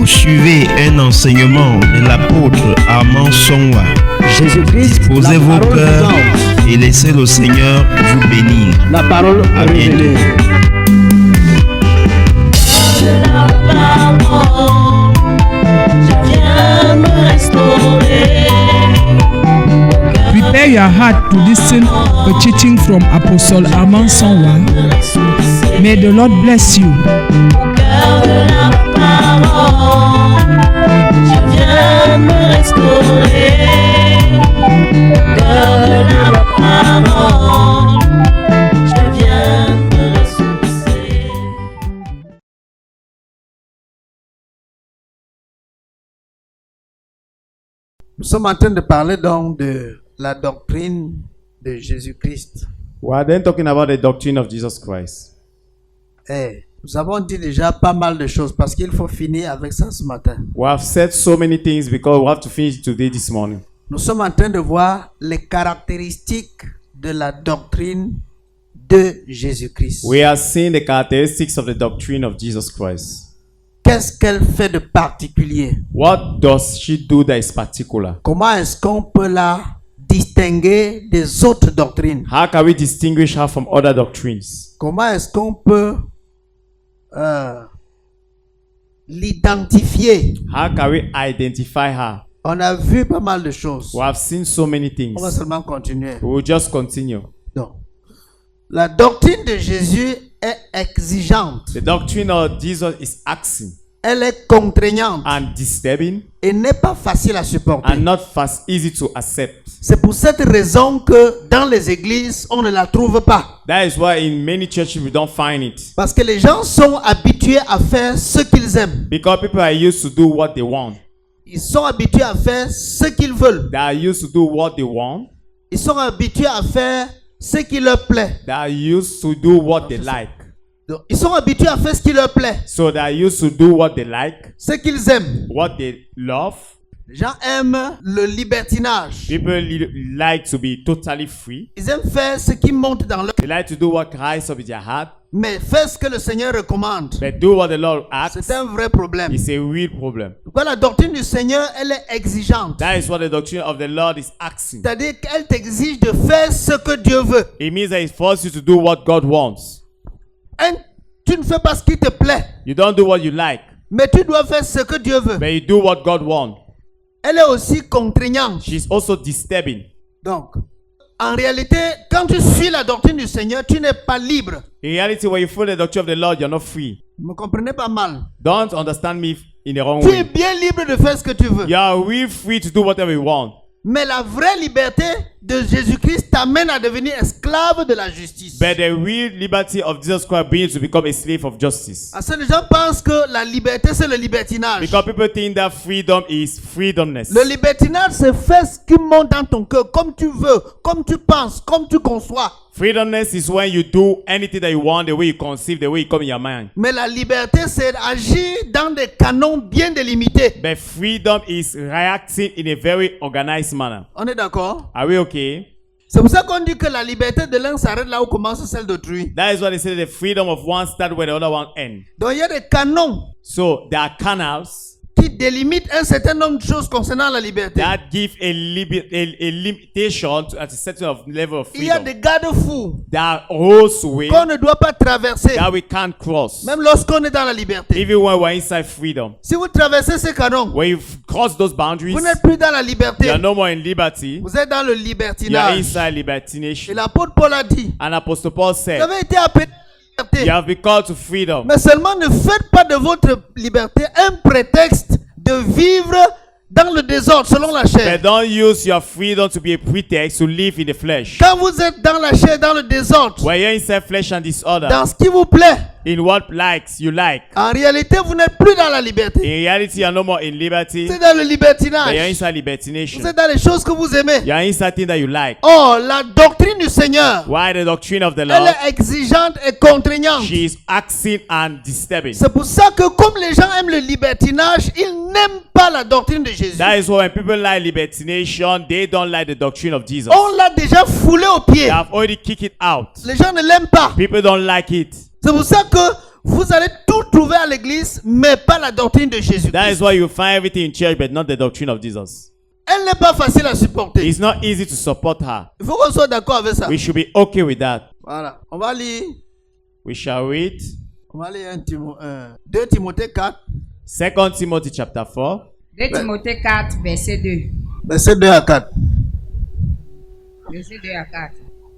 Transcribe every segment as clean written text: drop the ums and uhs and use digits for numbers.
suivez un enseignement de l'apôtre Armand Songwa. Jésus-Christ, Posez la vos parole cœurs vivante. et laissez le Seigneur vous bénir. La parole À révélée. Prepare your heart to listen to teaching from Apostle Armand Songwa. May the Lord bless you. Nous sommes en train de parler donc de la doctrine de Jésus-Christ. We are then talking about the doctrine of Jesus Christ. Nous avons dit déjà pas mal de choses parce qu'il faut finir avec ça ce matin. We have said so many things because we have to finish today this morning. Nous sommes en train de voir les caractéristiques de la doctrine de Jésus-Christ. We are seeing the characteristics of the doctrine of Jesus Christ. Qu'est-ce qu'elle fait de particulier? What does she do that is particular? Comment est-ce qu'on peut la distinguer des autres doctrines? How can we distinguish her from other doctrines? Comment est-ce qu'on peut l'identifier? How can we identify her? On a vu pas mal de choses. We have seen so many On va things. seulement continuer. We will just continue. Donc, la doctrine de Jésus est exigeante. The doctrine of Jesus is asking Elle est contraignante and disturbing et n'est pas facile à supporter. and not fast easy to accept. C'est pour cette raison que dans les églises, on ne la trouve pas. That is why in many churches we don't find it. Parce que les gens sont habitués à faire ce qu'ils aiment. Because people are used to do what they want. Ils sont habitués à faire ce qu'ils veulent. They are used to do what they want. Ils sont habitués à faire ce qui leur plaît. They are used to do what they like. Donc, ils sont habitués à faire ce qui leur plaît. So they are used to do what they like, Ce qu'ils aiment. what they love. Les gens aiment le libertinage. People like to be totally free. Ils aiment faire ce qui monte dans leur... They like to do what cries up in their heart. Mais faire ce que le Seigneur recommande, But do what the Lord asks. c'est un vrai problème. It's a real problem. Pourquoi la doctrine du Seigneur, elle est exigeante. That is what the doctrine of the Lord is asking. C'est-à-dire qu'elle t'exige de faire ce que Dieu veut. It means that it forces you to do what God wants. Tu ne fais pas ce qui te plaît, You don't do what you like, mais tu dois faire ce que Dieu veut. but you do what God wants. Elle est aussi contraignante. She's also disturbing. Donc, en réalité, quand tu suis la doctrine du Seigneur, tu n'es pas libre. In reality, when you follow the doctrine of the Lord, you're not free. Vous me comprenez pas mal. Don't understand me in the wrong Tu es way. bien libre de faire ce que tu veux. You are real free to do whatever you want. Mais la vraie liberté de Jésus-Christ t'amène à devenir esclave de la justice. But the real liberty of Jesus Christ brings you to become a slave of justice. Parce que les gens pensent que la liberté, c'est le libertinage. Because people think that freedom is freedomness. Le libertinage, c'est faire ce qui monte dans ton cœur, comme tu veux, comme tu penses, comme tu conçois. Freedomness is when you do anything that you want, the way you conceive, the way you come in your mind. Mais la liberté, c'est agir dans des canons bien délimités. But freedom is reacting in a very organized manner. On est d'accord? Are we okay? C'est pour ça qu'on dit que la liberté de l'un s'arrête là où commence celle d'autrui. That is why they say the freedom of one starts where the other one ends. Donc il y a des canons So there are canals qui délimitent un certain nombre de choses concernant la liberté. that give a limitation to, at a certain level of Il y a freedom. des garde-fous There are rules way qu'on ne doit pas traverser, that we can't cross. même lorsqu'on est dans la liberté. Even when we're inside freedom. Si vous traversez ces canons, When you cross those boundaries, vous n'êtes plus dans la liberté. you are no more in liberty. Vous êtes dans le You are libertinage. inside Et libertination. l'apôtre Paul a dit, And Apostle Paul vous said, avez été appelés à la you liberté. have been called to freedom. Mais seulement ne faites pas de votre liberté un prétexte de vivre dans le désordre selon la chair. But don't use your freedom to be a pretext to live in the flesh. Quand vous êtes dans la chair, dans le désordre, When you're inside flesh and disorder, dans ce qui vous plaît, in what likes you like. en réalité, vous n'êtes plus dans la liberté. In reality, you're no more in liberty, Vous êtes dans le but you're libertinage. inside Vous libertination. êtes dans les choses que vous aimez. You're inside things that you like. Oh, la doctrine du Seigneur, Why the doctrine of the elle Lord? est exigeante et contraignante. She is acting and disturbing. C'est pour ça que comme les gens aiment le libertinage, ils n'aiment pas la doctrine de Jésus. That is why when people like libertination, they don't like the doctrine of Jesus. On l'a déjà foulé aux pieds. They have already kicked it out. Les gens ne l'aiment pas. People don't like it. C'est pour ça que Vous allez tout trouver à l'église, mais pas la doctrine de Jésus. That is why you find everything in church, but not the doctrine of Jesus. Elle n'est pas facile à supporter. It's not easy to support her. Il faut qu'on soit d'accord avec ça. We should be okay with that. Voilà. On va lire. We shall read 2 Timothée 4, 2 Timothy chapter 4, 2 Timothée 4, verset 2. verset 2 à 4. Verset 2 à 4.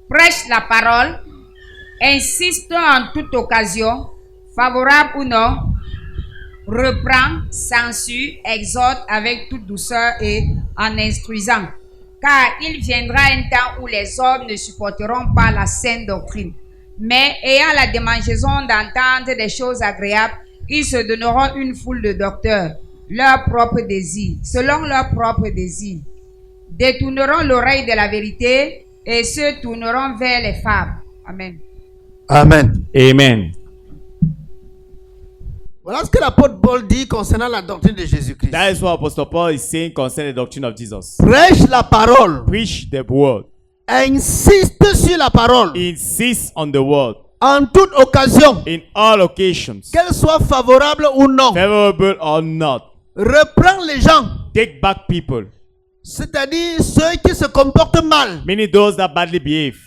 Prêche la parole, insiste en toute occasion, favorable ou non, reprend, censure, exhorte avec toute douceur et en instruisant. Car il viendra un temps où les hommes ne supporteront pas la saine doctrine, mais ayant la démangeaison d'entendre des choses agréables, ils se donneront une foule de docteurs, leur propre désir, selon leur propre désir, détourneront l'oreille de la vérité et se tourneront vers les fables. Amen. Amen. Amen. Voilà ce que l'apôtre Paul dit concernant la doctrine de Jésus-Christ. That is what Apostle Paul is saying concerning the doctrine of Jesus. Prêche la parole. Preach the word. Insiste sur la parole. Insist on the word. En toute occasion. In all occasions. Qu'elle soit favorable ou non. Favorable or not. Reprends les gens. Take back people. C'est-à-dire ceux qui se comportent mal. Meaning those that badly behave.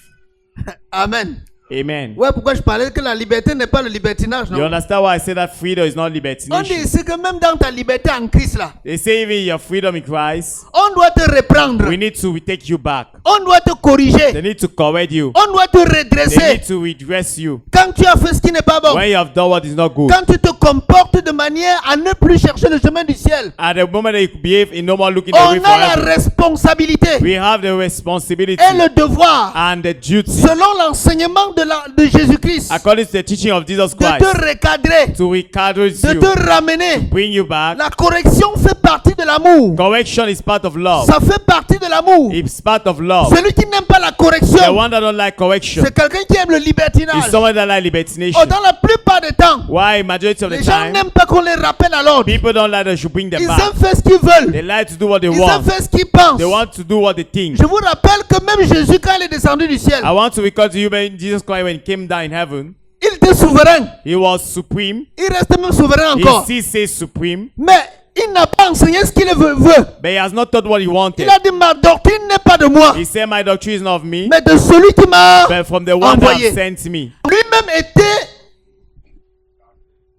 Amen. Amen. Ouais, pourquoi je parlais que la liberté n'est pas le libertinage, non? You understand why I say that freedom is not On dit libertination? ici que même dans ta liberté en Christ là, They say even your freedom in Christ, on doit te reprendre. we need to take you back. On doit te They corriger. need to correct you. On doit te They redresser. need to redress you. Quand tu as fait ce qui n'est pas bon. When you have done what is not good. Quand tu te comportes de manière à ne plus chercher le chemin du ciel. At the moment that you behave in no more looking the way On a la forever, responsabilité we have the responsibility et le devoir, and the duty, selon l'enseignement de Jésus-Christ, according to the teaching of Jesus de Christ, te recadrer, to recadre de you, te ramener. bring you back. La correction fait partie de l'amour. Correction is part of love. Ça fait partie de l'amour. It's part of love. Celui qui n'aime pas la The correction, one that don't like correction c'est quelqu'un qui aime le is libertinage. someone that like libertination. Oh, dans la plupart des temps, Why majority of the les gens time n'aiment pas qu'on les rappelle à l'ordre. people don't like that you bring them Ils back. aiment faire ce qu'ils veulent. They like to do what they Ils aiment want. faire ce qu'ils pensent. They want to do what they think. Je vous rappelle que même Jésus, quand il est descendu du ciel, I want to recall to you when Jesus Christ when he came down in heaven, il était souverain. he was supreme. Il reste même souverain He encore. still says supreme, Mais il n'a pas enseigné ce qu'il veut. but he has not taught what he wanted. Il a dit, ma doctrine n'est pas de moi, He said, my doctrine is not of me, mais de celui qui m'a but from the one envoyé. that sent me. Lui-même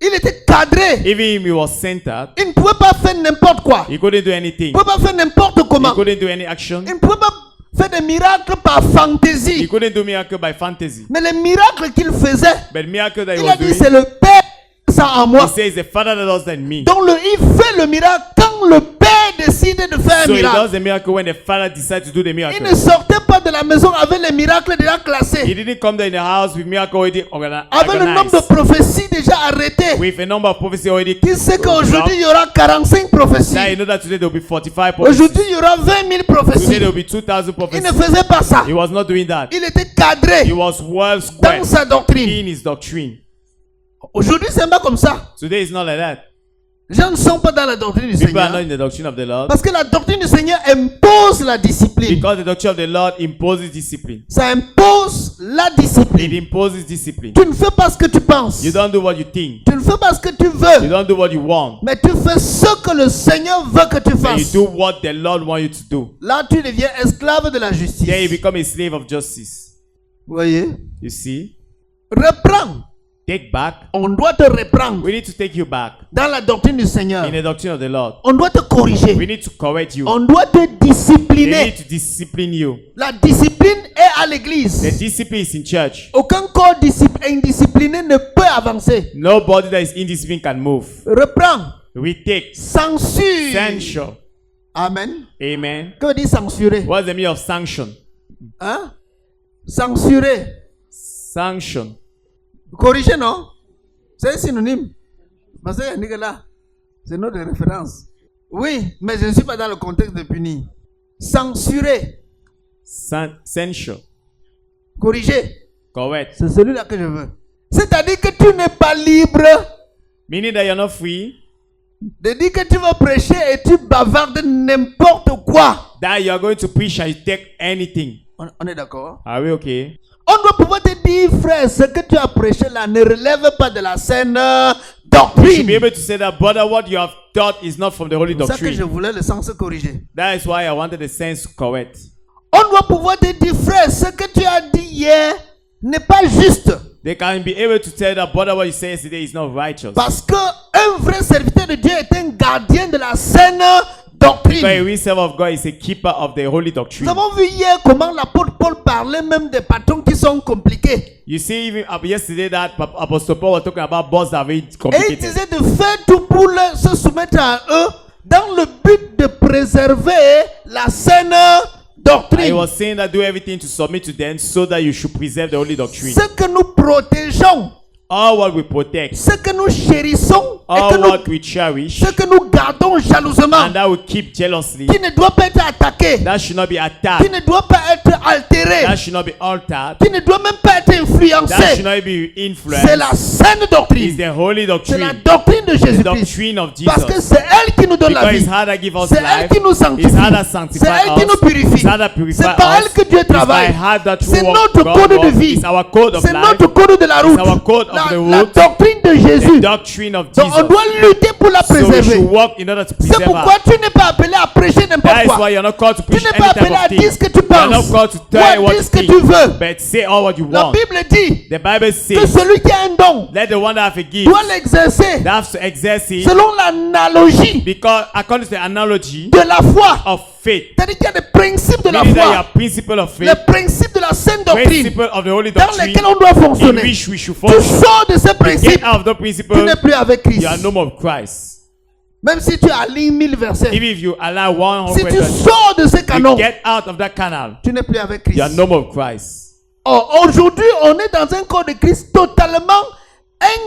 il était cadré. Even him, he was centered. Il ne pouvait pas faire n'importe quoi. He couldn't do Il anything. ne pouvait pas faire n'importe He comment. couldn't do any action. Il ne pouvait pas faire des miracles par He fantaisie. couldn't do miracle by fantasy. Mais les miracles qu'il faisait, But miracle that he il a was dit, doing, c'est le Père ça en he moi. says the Father that does that in me. Donc il fait le miracle quand le Père décide de faire un So he miracle. does the miracle when the Father decides to do the Il miracle. ne sortait pas de la maison avec les miracles déjà He classés, didn't come there in the house with miracle already avec le nombre de organized, prophéties déjà arrêtées. with a number of prophecies already. Qui sait qu'aujourd'hui il y aura 45 prophéties. Now you know that today there will be 45 prophecies. Aujourd'hui il y aura 20 000 Today prophéties. there will be 2,000 Il prophecies. ne faisait pas ça. He was not doing that. Il était cadré He was well dans squared sa doctrine. in his doctrine. Aujourd'hui c'est pas comme ça. Today it's not like that. Les gens ne sont pas dans la doctrine du People are not Seigneur. in the doctrine of the Lord. Parce que la doctrine du Seigneur impose la discipline. Because the doctrine of the Lord imposes discipline. Ça impose la It discipline. imposes discipline. Tu ne fais pas ce que tu penses. You don't do what you think. Tu ne fais pas ce que tu You veux. don't do what you want. Mais tu fais ce que le Seigneur veut que tu But you fasses. do what the Lord wants you to do. Là, tu deviens esclave de la Then you justice. become a slave of justice. Vous voyez? You see? Reprends. Take back. On doit te reprendre We need to take you back dans la doctrine du Seigneur. in the doctrine of the Lord. On doit te corriger. We need to correct you. On doit te They discipliner. need to discipline you. La discipline est à The l'église. discipline is in church. Aucun corps indiscipliné ne peut avancer. Nobody that is indisciplined can move. Reprends. Retake. Censure. Censure. Amen. Amen. Que veut dire censurer? What's the meaning of sanction? Hein? Censurer. Sanction. Corriger, non? C'est un synonyme. Parce que Nicolas, c'est notre référence. Oui, mais je ne suis pas dans le contexte de punir. Censurer. Censure. Corriger. Correct. C'est celui-là que je veux. C'est-à-dire que tu n'es pas libre Meaning that you're not free. de dire que tu vas prêcher et tu bavardes n'importe quoi. That you are going to preach and you take anything. On est d'accord? Are we okay? On doit pouvoir te dire, frère, ce que tu as prêché là ne relève pas de la saine You should be doctrine. able to say that, brother, what you have taught is not from the holy C'est ça que je doctrine. voulais le sens corriger. That is why I wanted the sense correct. On doit pouvoir te dire, frère, ce que tu as dit hier n'est pas juste. They can be able to tell that, brother, what you said yesterday is not righteous. Parce qu'un vrai serviteur de Dieu est un gardien de la saine Because a doctrine. real servant of God is a keeper of the holy doctrine. Nous avons vu hier comment l'apôtre Paul parlait même des patrons qui sont compliqués. You see, even yesterday that Apostle Paul was talking about boss that are very Et il complicated. disait de faire tout pour se soumettre à eux dans le but de préserver la saine He doctrine. was saying that do everything to submit to them so that you should preserve the holy doctrine. Ce que nous protégeons, All what we protect, ce que nous chérissons et all que nous, what we cherish, ce que nous gardons jalousement, and that we keep jealously, qui ne doit pas être attaqué, that should not be qui attacked, ne doit pas être altéré, that should not be altered, qui ne doit même pas être that should influencé. not be C'est influenced. la saine It's doctrine. the holy C'est la doctrine, doctrine de the Jésus-Christ. doctrine of Parce que Jesus. c'est elle qui nous donne la Because vie. it's her that gives us C'est elle life. qui nous It's sanctifie. her that C'est sanctifies elle qui nous us. purifie. It's her that purifies C'est par elle us. que Dieu It's by travaille. her that C'est true notre God code de works. vie. It's our code of C'est life. notre code de la route. our code of the La route. doctrine de The Jésus. doctrine of Donc on Jesus. doit lutter pour la So we préserver. should work in order to C'est preserve pourquoi her. tu n'es pas appelé à prêcher That n'importe is why quoi. you're not called to Tu preach n'es any pas type appelé à of dire thing. ce que tu You're not penses. called to Ou tell à what dire to ce que think, tu veux. but say all what you La want. Bible dit The Bible que says, celui qui a un don let the one that have a gift doit l'exercer that has to exerce it, selon l'analogie because according to the analogy de la foi. of faith, C'est-à-dire qu'il y a des principes de la meaning that you foi, have principle of les faith, principes de la saine doctrine principle of the holy dans doctrine, lesquels on doit in fonctionner. which we should Tu function. sors de ces Get principes, out of the tu principle, n'es plus avec Christ. you are no more of Christ. Même si tu alignes 1000 versets, Even if you allow si 100 tu verses, sors de ces you canons, get out of that canal, tu n'es plus avec you are Christ. no more of Christ. Or, aujourd'hui, on est dans un corps de Christ totalement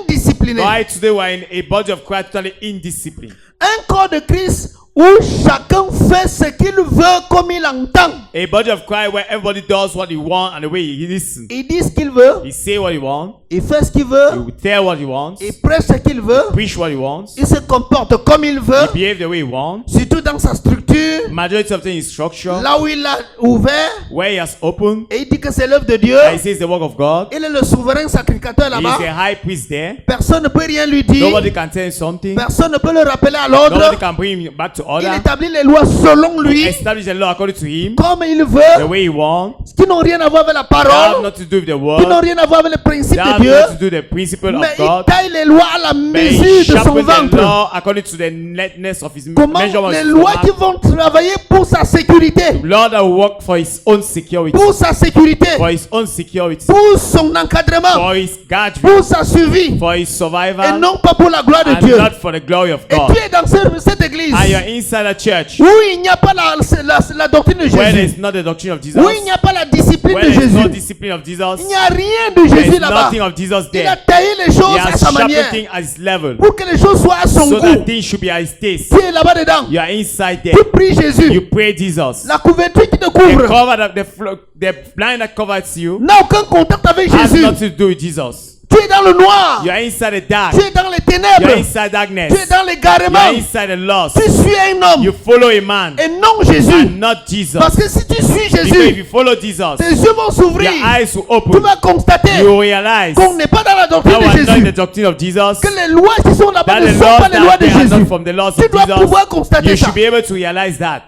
indiscipliné. Why today we are in a body of Christ totally indisciplined. Un corps de Christ où chacun fait ce qu'il veut comme il entend. A body of Christ where everybody does what he wants and the way he listens. Il dit ce qu'il veut, He say what he wants, il fait ce qu'il he veut, will tell what he wants, il prêche ce qu'il veut, preach what he wants, il se comporte comme il he veut, behave the way he wants. surtout dans sa structure, Majority of things is structure, là où il a ouvert, where he has opened, et il dit que c'est l'œuvre de Dieu. and he says the work of God. Il est le souverain sacrificateur He is là-bas. the high priest there. Personne ne peut rien lui dire. Nobody can tell him something. Personne ne peut le rappeler à Nobody l'ordre. can bring him back to Il order. établit les lois selon lui, Establish the law according to him, comme il the veut, way he wants. qui n'ont rien à voir avec la That have parole, not to do with the qui word. n'ont rien à voir avec les principes That de have Dieu. not to do with the principle Mais of il God. taille les lois à la But mesure he de son sharpens the ventre. law according to the netness of his Comment measurement. les of his lois qui stomach. vont travailler pour sa sécurité, Lord that will work for his own security, pour sa sécurité, for his own security, pour son encadrement, for his guardian, pour sa survie, for his et survival, non pas pour la gloire de and Dieu. not for the glory of Et God. tu es dans cette église And you're inside a church où il n'y a pas la doctrine de where Jésus, there's not the doctrine of Jesus, où il n'y a pas la discipline where de there's no Jésus. discipline of Il Jesus, n'y a rien de Jésus there's là-bas. nothing of Jesus Il a there. taillé les choses He à has sa sharpened manière things at his level, pour que les choses soient à son so that goût. things should be at his taste. Tu es là-bas dedans. You are inside there. Tu pries Jésus. You pray Jesus. La couverture qui te The couvre cover that the blind that covers you n'a aucun contact avec has Jésus. nothing to do with Jesus. Tu es dans le noir. You are inside the dark. Tu es dans les You ténèbres. are inside darkness. Tu es dans You are l'égarement. inside the lost. Tu suis un homme You follow a man et non Jésus. and not Jesus. Parce que si tu suis Because if Jésus, you follow Jesus, tes yeux vont s'ouvrir. your eyes will Tu open. vas constater You realize qu'on n'est pas dans la doctrine that de we are not in Jésus. the doctrine of Jesus. Que les lois qui sont là-bas That ne the sont laws pas les lois that de they are not Jésus. from the laws Tu of dois pouvoir Jesus. constater You ça. should be able to realize that.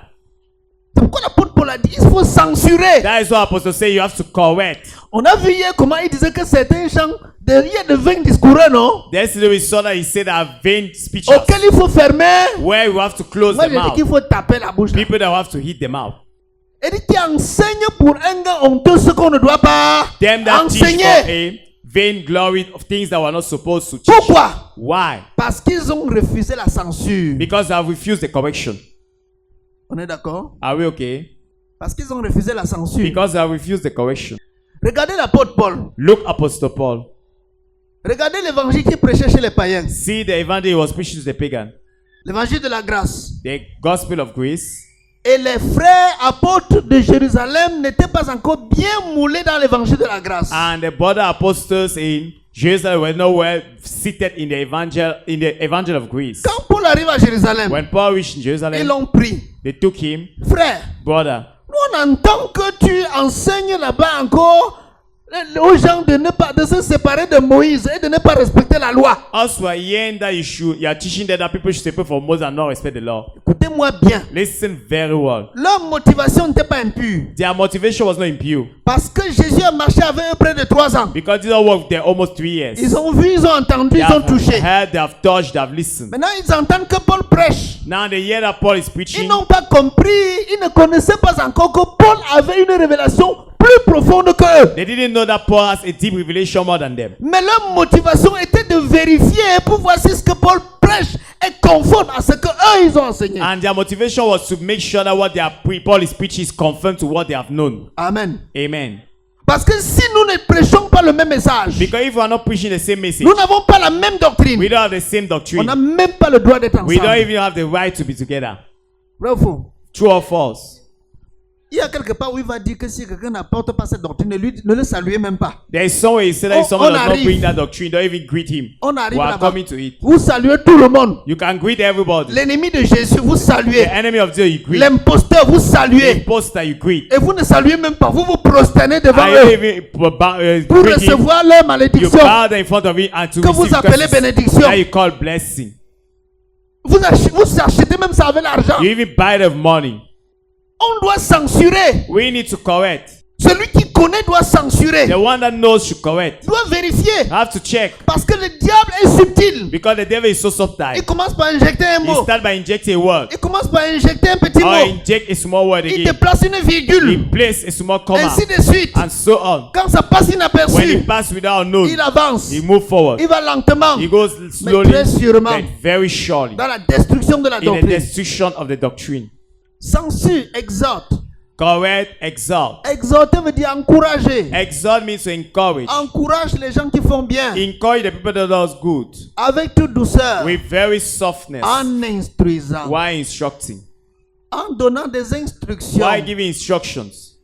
C'est pourquoi l'apôtre Paul a dit il faut censurer. That is what Apostle say. You have to correct. On a vu hier comment il disait que certains chants, il y a de vains discours, non? Yesterday we saw that he said that vain speeches Auxquels il faut fermer. where we have to close Moi, them je dis out. qu'il faut taper la bouche. Là. People that have to hit them out. Il dit qu'il enseigne pour un gars honteux ce qu'on ne doit pas Them that teach for enseigner. a vain glory of things that we're not supposed to teach. Pourquoi? Why? Parce qu'ils ont refusé la censure. Because they have refused the correction. On est d'accord? Are we okay? Parce qu'ils ont refusé la censure. Because they have refused the correction. Regardez l'apôtre Paul. Look, Apostle Paul. Regardez l'évangile qu'il prêchait chez les païens. See the evangel he was preaching to the pagan. L'évangile de la grâce. The gospel of grace. Et les frères apôtres de Jérusalem n'étaient pas encore bien moulés dans l'évangile de la grâce. And the brother apostles in Jerusalem were nowhere seated in the evangel of grace. Quand Paul arrive à Jérusalem, When Paul reached ils Jerusalem, l'ont pris. they took him, Frère, brother. nous on entend que tu enseignes là-bas encore aux gens de se séparer de Moïse et de ne pas respecter la loi. Also, that you are teaching that people should separate from Moses and not respect the law. Écoutez-moi bien. Listen very well. Leur motivation n'était pas impure. Their motivation was not impure. Parce que Jésus a marché avec eux près de 3 ans. Because these are worked there almost 3 years. Ils ont vu, ils ont entendu, They ils ont have touché. heard, they have touched, they have listened. Maintenant, ils entendent que Paul prêche. Now they hear that Paul is Ils preaching. n'ont pas compris, ils ne connaissaient pas encore que Paul avait une révélation plus profonde que eux. They didn't know that Paul has a deep revelation more than them. Mais leur motivation était de vérifier pour voir si ce que Paul prêche est conforme à ce que eux ils ont enseigné. And their motivation was to make sure that what Paul is preaching is conformed to what they have known. Amen. Amen. Parce que si nous ne prêchons pas le même message, Because if we are not preaching the same message, nous n'avons pas la même doctrine. we don't have the same On doctrine. n'a même pas le droit d'être We don't ensemble. even have the right to be together. Vrai ou faux? True or false? Il y a quelque part où il va dire que si quelqu'un n'apporte pas cette doctrine, ne le saluez même pas. There is somewhere he said that if On someone does not arrive. bring that doctrine, don't even greet him. On arrive We are là-bas. coming to it. Vous saluez tout le monde. You can greet everybody. L'ennemi de Jésus, vous The saluez. enemy of Jesus, you greet. L'imposteur, vous The saluez. imposter, you greet. Et vous ne saluez même pas. Vous vous prosternez devant I eux even pour greet him. recevoir leur You malédiction bow down in front of it and to que vous receive appelez curses bénédiction. that you call blessing. Vous achetez même ça avec l'argent. You even buy it of money. On doit censurer. We need to correct. Celui qui connaît doit censurer. The one that knows should correct. Doit vérifier. Have to check. Parce que le diable est subtil. Because the devil is so Il subtle. commence par injecter un He mot. start by injecting a word. Il commence par injecter un petit Or mot. inject a small word Il again. déplace une He virgule. place a small comma. Ainsi de suite. And so on. Quand ça passe When he inaperçu, pass without known, il avance. he move forward. Il va lentement He goes mais slowly, très sûrement but very surely. dans la destruction de la In the doctrine. destruction of the doctrine. Censure, exhorte. Correct, exalt. Exhorter veut dire encourager. Exalt means to encourage. Encourage les gens qui font bien. Encourage the people that does good. Avec toute douceur. With very softness. En instruisant. Why instructing? En donnant des instructions. Why giving instructions?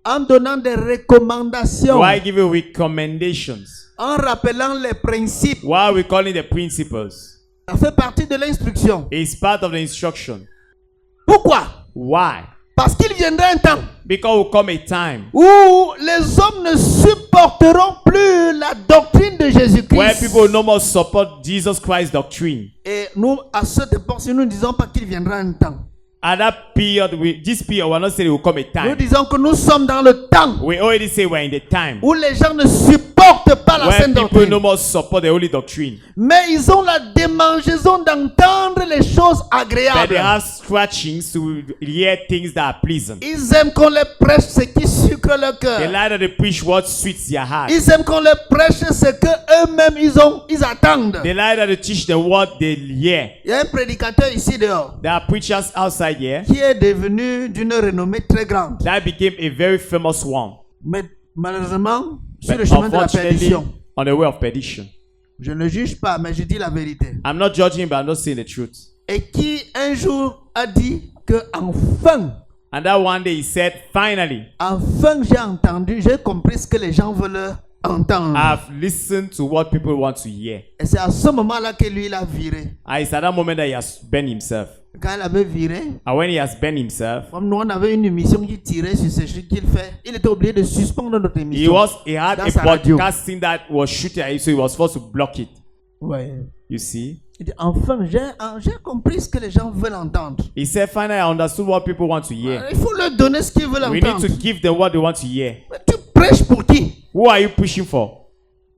En donnant des recommandations. Why giving recommendations? En rappelant les principes. Why are we calling the principles? Ça fait partie de l'instruction. It's part of the instruction. Pourquoi? Why? Parce qu'il viendra un temps Because will come a time où les hommes ne supporteront plus la doctrine de where Jésus-Christ. people no more support Jesus Christ's doctrine. Et nous, à cette époque, nous ne disons pas qu'il viendra un temps. At that period, this period, we're not saying it will come a Nous time. disons que nous sommes dans le temps We already say we're in the time où les gens ne supportent pas la where sainte people doctrine. no more support the holy doctrine. Mais ils ont la démangeaison d'entendre les choses But agréables. they have scratchings to hear things that are pleasant. Ils aiment qu'on les prêche ce qui sucre leur They cœur. like that they preach what sweets their heart. Ils aiment qu'on les prêche ce que eux-mêmes ils attendent. They like that they teach the word they hear. Il y a un prédicateur ici dehors There are preachers outside here qui est devenu d'une renommée très grande. that became a very famous one. Mais malheureusement, sur But le chemin de la unfortunately, perdition. on the way of perdition. Je ne juge pas, mais je dis la vérité. I'm not judging, but I'm not saying the truth. Et qui un jour a dit que enfin, And that one day he said, finally, j'ai compris ce que les gens veulent entendre. I've listened to what people want to hear. Et c'est à ce moment-là que lui, il a viré. And it's at that moment that he has bent himself. Quand il avait viré, And when he has bent himself, comme nous, on avait une émission qui tirait sur ce qu'il fait, il était obligé de suspendre notre he émission. had That's a a radio. broadcasting that was shooting at him, so he was forced to block it. Ouais. You see? Il dit, enfin, j'ai compris ce que les gens veulent entendre. He said, finally, I understood what people want to hear. Il faut leur donner ce qu'ils veulent We need entendre. to give them what they want to hear. Mais tu prêches pour qui? Who are you pushing for?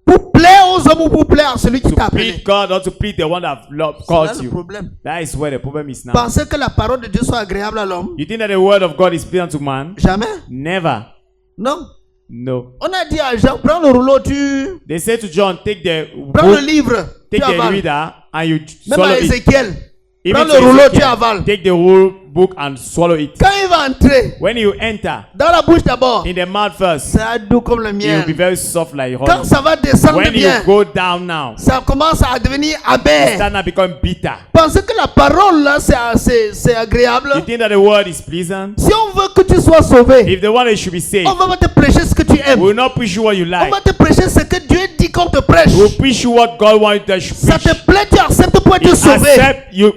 Pour plaire aux hommes ou pour plaire à celui qui To t'a appelé? plead God or to plead the one that C'est là called le you? problème. That is where the problem is now. Penser que la parole de Dieu soit agréable à l'homme? You think that the word of God is pleasant to man? Jamais. Never. Non. No. On a dit à Jean, prends le rouleau, tu They said to John, take the prends le book, livre, tu take the avales. reader, and you Même swallow à it. Ézéchiel, prends Even le to rouleau, tu Ezekiel, avales. take the whole book and swallow it. Quand il va entrer, When you enter, dans la bouche d'abord, in the mouth first, c'est doux comme le it will miel. be very soft like Quand honey. ça va descendre When bien, you go down now, ça commence à devenir amer. start now becoming bitter. Pensez que la parole là, c'est agréable. You think that the word is pleasant? Si on veut que tu sois sauvé, If the one that should be saved, on va te prêcher ce que tu aimes. we will not preach you what you On like. va te prêcher ce que Dieu dit qu'on te prêche. We will preach you what God wants you to Ça preach. te plaît, tu acceptes pour être sauvé.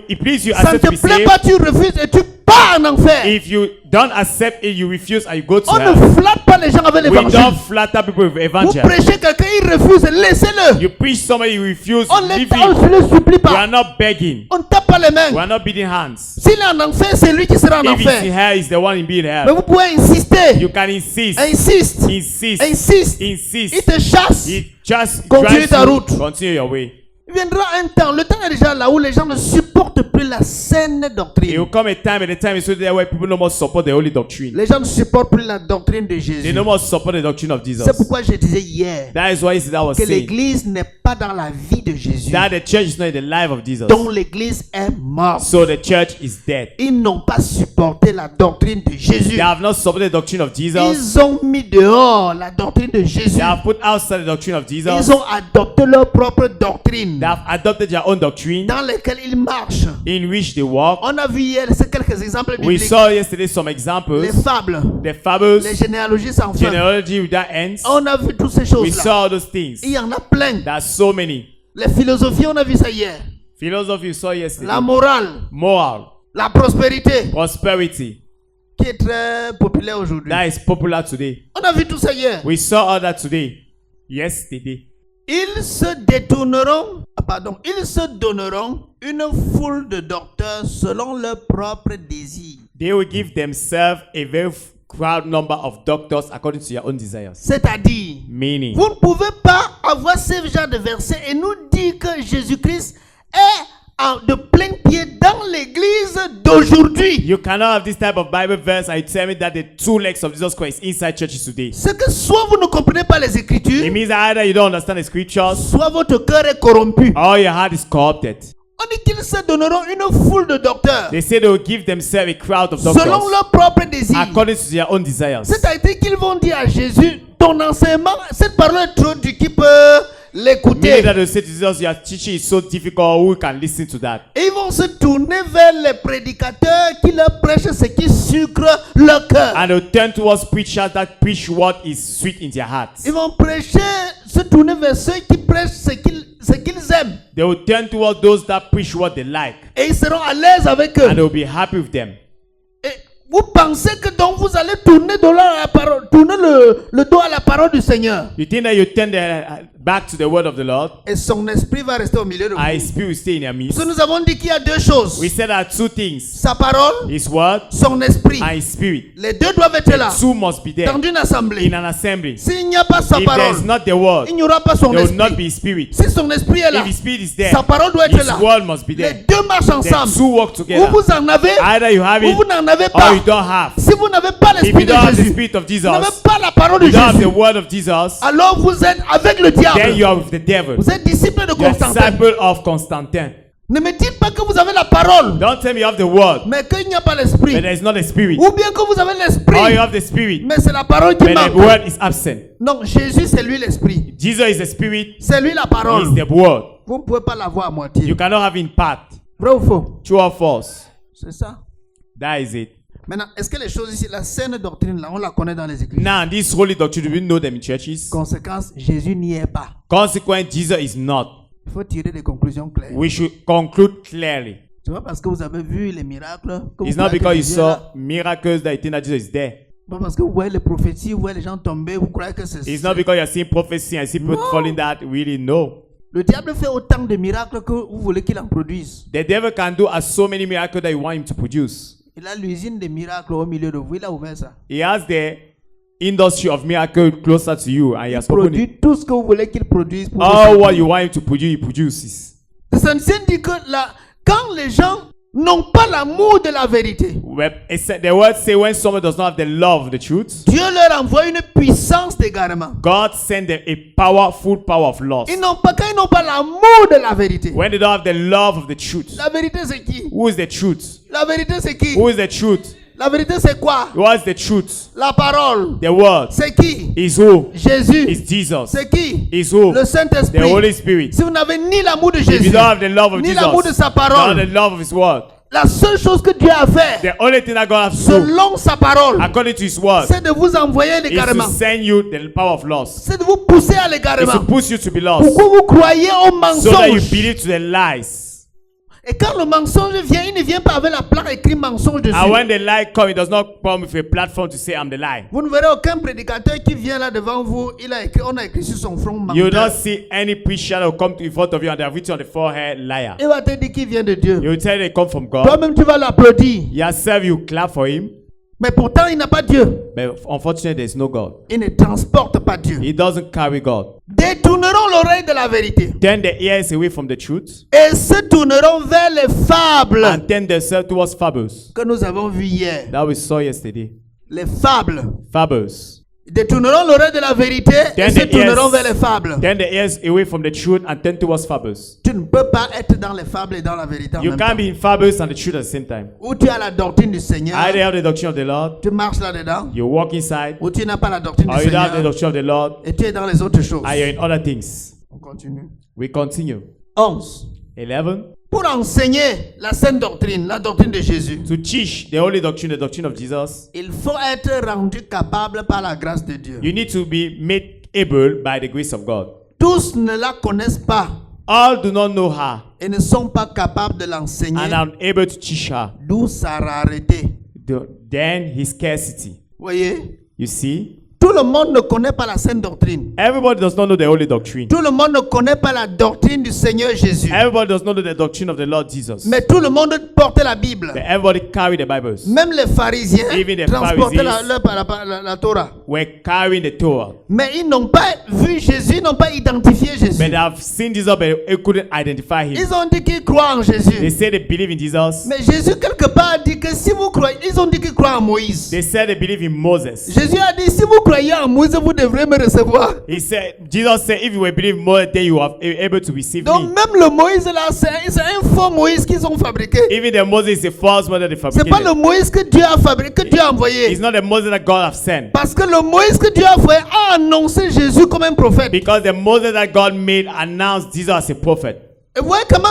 It please you Ça ne accept to te be plaît saved. pas, tu refuses et tu pas en enfer. If you don't accept it, you refuse and you go to On ne hell. flatte pas les gens avec We l'évangile. don't flatter people with Vous evangel. prêchez quelqu'un, il refuse, laissez-le. You preach somebody, you refuse, On ne leave le supplie him. We pas. are not begging. On ne tape pas les We mains. are not beating hands. S'il est en enfer, c'est lui qui sera en If he's in enfer. hell, he's the one in being Mais hell. vous pouvez insister. You can insist. Insiste. Insist. Insiste. Il Insist. te chasse. He just Continue drives ta you. route. Continue your way. Il viendra un temps, le temps est déjà là où les gens ne supportent plus la saine It doctrine. will come a time, and the time is so there where people no more support the holy doctrine. Les gens ne supportent plus la doctrine de They Jésus. no more support the doctrine of Jesus. C'est pourquoi je disais hier That is why I was que saying l'église n'est pas dans la vie de Jésus. that the church is not in the life of Jesus. Donc l'église est morte. So the church is dead. Ils n'ont pas supporté la doctrine de Jésus. They have not supported the doctrine of Jesus. Ils ont mis dehors la doctrine de Jésus. They have put outside the doctrine of Jesus. Ils ont adopté leur propre doctrine They have adopted their own doctrine dans laquelle ils marchent. in which they walk. On a vu hier c'est quelques exemples We bibliques. saw yesterday some examples. Les fables, The fables, les généalogies sans fin. genealogy without ends. On a vu toutes ces We choses-là. saw all those things. Il y en a plein. There's so many. Les philosophies, on a vu ça hier. Philosophy you saw yesterday. La morale, Moral, la prospérité, prosperity. qui est très populaire aujourd'hui. That is popular today. On a vu tout ça hier. We saw all that today. Yesterday. Ils se détourneront, ils se donneront une foule de docteurs selon leurs propres désirs. They will give themselves a very crowd number of doctors according to their own desires. C'est-à-dire, Meaning, vous ne pouvez pas avoir ce genre de versets et nous dire que Jésus-Christ est de plein pied dans l'église d'aujourd'hui. you cannot have this type of Bible verse and you tell me that the two legs of Jesus Christ inside churches today. C'est que soit vous ne comprenez pas les Écritures, It means either you don't understand the scriptures soit votre cœur est corrompu. or your heart is corrupted. On dit qu'ils se donneront une foule de docteurs They say they will give themselves a crowd of selon doctors leurs propres désirs. according to their own desires. C'est-à-dire qu'ils vont dire à Jésus, ton enseignement, cette parole est trop dure, qui peut Meaning l'écouter. that they say to Jesus, your teaching is so difficult, who can listen to that? Et ils vont se tourner vers les prédicateurs qui leur prêchent ce qui sucre leur cœur. And they'll turn towards preachers that preach what is sweet in their hearts. Ils vont se tourner vers ceux qui prêchent ce qu'ils aiment. They will turn towards those that preach what they like. Et ils seront à l'aise avec eux. And they'll be happy with them. Et vous pensez que donc vous allez tourner le dos à la parole du Seigneur. You think that you turn back to the word of the Lord, Et son esprit va rester au milieu de vous. and His spirit will stay in your midst? Parce que nous avons dit qu'il y a deux choses. We said there are two things: Sa parole, His word son esprit. and His spirit. Les deux doivent être là. Two must be there Dans une assemblée. in an assembly. S'il n'y a pas sa If there parole, is not the word, il n'y aura pas son there will not be esprit. His spirit. Si son esprit est là, If His spirit is there, sa parole doit être His là. word must be Les there. deux marchent The ensemble. two work Ou together. vous en avez, Either you have ou it vous n'en avez or pas. you don't have. Si vous n'avez pas If you l'esprit de don't have the Jésus, spirit of vous n'avez Jesus, pas la parole de you don't have the Jésus, word of Jesus, alors vous êtes avec le then you diable. are with the devil. Vous êtes disciple de You are Constantin. disciple of Constantine. Ne me dites pas que vous avez la parole, Don't tell me you have the word, mais qu'il n'y a pas but l'esprit. there is not a spirit. Ou bien que vous avez Or you l'esprit, have the spirit, mais c'est la parole qui but the manque. word is absent. Non, Jésus, c'est lui l'esprit. Jesus is the spirit, C'est lui la He parole. is the word. Vous ne pouvez pas l'avoir à moitié. You cannot have in part. Vrai ou faux? True or false? C'est ça. That is it. Maintenant, est-ce que les choses ici, la saine doctrine, là, on la connaît dans les églises? Now, this holy doctrine, do we know them in churches? Conséquence, Jésus n'y est pas. Consequent, Jesus is not. Il faut tirer des conclusions claires. We should conclude clearly. C'est pas parce que vous avez vu les miracles que It's vous not croyez que because you Jésus est là. saw miracles that you think that Jesus is there. Pas parce que vous voyez les prophéties, vous voyez les gens tomber, vous croyez que c'est It's not because you're seeing prophecy and see people No. falling that really no. Le diable fait autant de miracles que vous voulez qu'il en produise. The devil can do as so many miracles that you want him to produce. Il a l'usine des miracles au milieu de vous. Il a ouvert ça. He has the industry of miracles closer to you and he has Il spoken it. produit tout ce que vous voulez qu'il produise. Pour All vous. what you want him to produce, he produces. Le Saint-Saint dit que quand les gens n'ont pas l'amour de la vérité, Well, the word say when someone does not have the love of the truth, Dieu leur envoie une puissance d'égarement. God send them a powerful power of loss. Quand ils n'ont pas l'amour de la vérité. When they don't have the love of the truth, La vérité c'est qui? who is the truth? La vérité c'est qui? Who is the truth? La vérité c'est quoi? What is the truth? La parole. The word C'est qui? is who? Jésus. Is Jesus. C'est qui? Is who? Le The Saint-Esprit. Holy Spirit. Si vous n'avez ni l'amour de If you Jésus, don't have the love of ni Jesus, l'amour de sa not parole, the love of His word, la seule chose que Dieu a fait, the only thing that God has to do, selon sa parole, according to His word, c'est de vous envoyer à is to l'égarement. send you the power of loss. C'est de vous pousser à It's to l'égarement. push you to be lost, Pourquoi vous croyez au so that you mensonge? believe to the lies. Et quand le mensonge vient, il ne vient pas avec la plaque écrit mensonge dessus. And when the lie comes, it does not come with a platform to say I'm the lie. Vous ne verrez aucun prédicateur qui vient là devant vous, on a écrit sur son front You will menteur. not see any preacher that will come in front of you and they have written on the forehead liar. Il va te dire qu'il vient de Dieu. You will tell they come from God. Toi-même, tu vas l'applaudir. Yourself, you clap for him. Mais pourtant, il n'a pas Dieu. But unfortunately, there's no God. Il ne transporte pas Dieu. He doesn't carry God. Détourneront l'oreille de la vérité Turn their ears away from the truth et se tourneront vers les fables and turn themselves towards fables que nous avons vues hier. that we saw yesterday. Les fables. Fables. Ils détourneront l'oreille de la vérité et Turn se the tourneront vers les ears, fables. turn the ears away from the truth and turn towards fables. Tu ne peux pas être dans les fables et dans la vérité en You même can't temps. be in fables and the truth at the same time. Ou tu as la doctrine du Seigneur, Either have the doctrine of the Lord, tu marches là-dedans. you walk inside, Ou tu n'as pas la doctrine or du you don't have the Seigneur doctrine of the Lord, et tu es dans les autres choses. and you're in other things. On continue. We continue. 11. 11. Pour enseigner la sainte doctrine, la doctrine de Jésus, To teach the holy doctrine, the doctrine of Jesus, il faut être rendu capable par la grâce de Dieu. you need to be made able by the grace of God. Tous ne la connaissent pas All do not know her et ne sont pas capables de l'enseigner, and are able to teach her. d'où sa rareté. Then his scarcity. Voyez, You see, tout le monde ne connaît pas la sainte doctrine. everybody does not know the holy doctrine. Tout le monde ne connaît pas la doctrine du Seigneur Jésus. Everybody does not know the doctrine of the Lord Jesus. Mais tout le monde portait la Bible. But everybody carry the Bibles. Même les pharisiens Even the transportaient Pharisees. la Torah. We're carrying the Torah. Mais ils n'ont pas vu Jésus, ils n'ont pas identifié Jésus. But they have seen Jesus, but they couldn't identify him. Ils ont dit qu'ils croient en They Jésus. say they believe in Jesus. Mais Jésus, quelque part, a dit que si vous croyez, ils ont dit qu'ils croient en Moïse. They said they believe in Moses. Jésus a dit, si vous croyez en Moïse, vous devrez me recevoir. Jesus said, if you will believe more, then you are able to receive Donc me. même le Moïse là, c'est un faux Moïse qu'ils ont fabriqué. Even the Moses is a false one that they C'est pas le fabricated. Moïse que Dieu a fabriqué, que Dieu a envoyé. It's not the Moses that God have sent. Parce que le Moïse que Dieu a envoyé a annoncé Jésus comme un prophète. Because the Moses that God made announced Jesus as a prophet. Et vous voyez comment,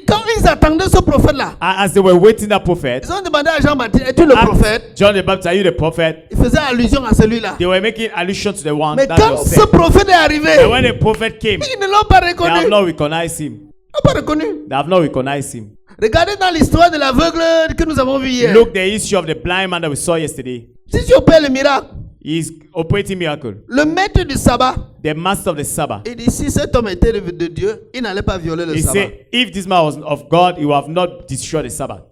quand ils attendaient ce prophète-là, As they were waiting that prophet, ils ont demandé à Jean-Baptiste, es-tu le prophète? asked John the Baptist, are you the prophet? Il faisait allusion à celui-là. They were making allusion to the one Mais that quand was ce sent. prophète est arrivé, And when the prophet came, ils ne l'ont pas they reconnu. have not recognized him. Ils n'ont pas reconnu. They have not recognized him. Regardez dans l'histoire de l'aveugle que nous avons vu hier. Look, the issue of the blind man that we saw yesterday. Si tu opères le miracle, He is operating miracle. le maître du sabbat, The master of the Sabbath. il dit si cet homme était de Dieu, il n'allait pas violer le He sabbat. said, if this man was of God, he would have not destroyed the Sabbath.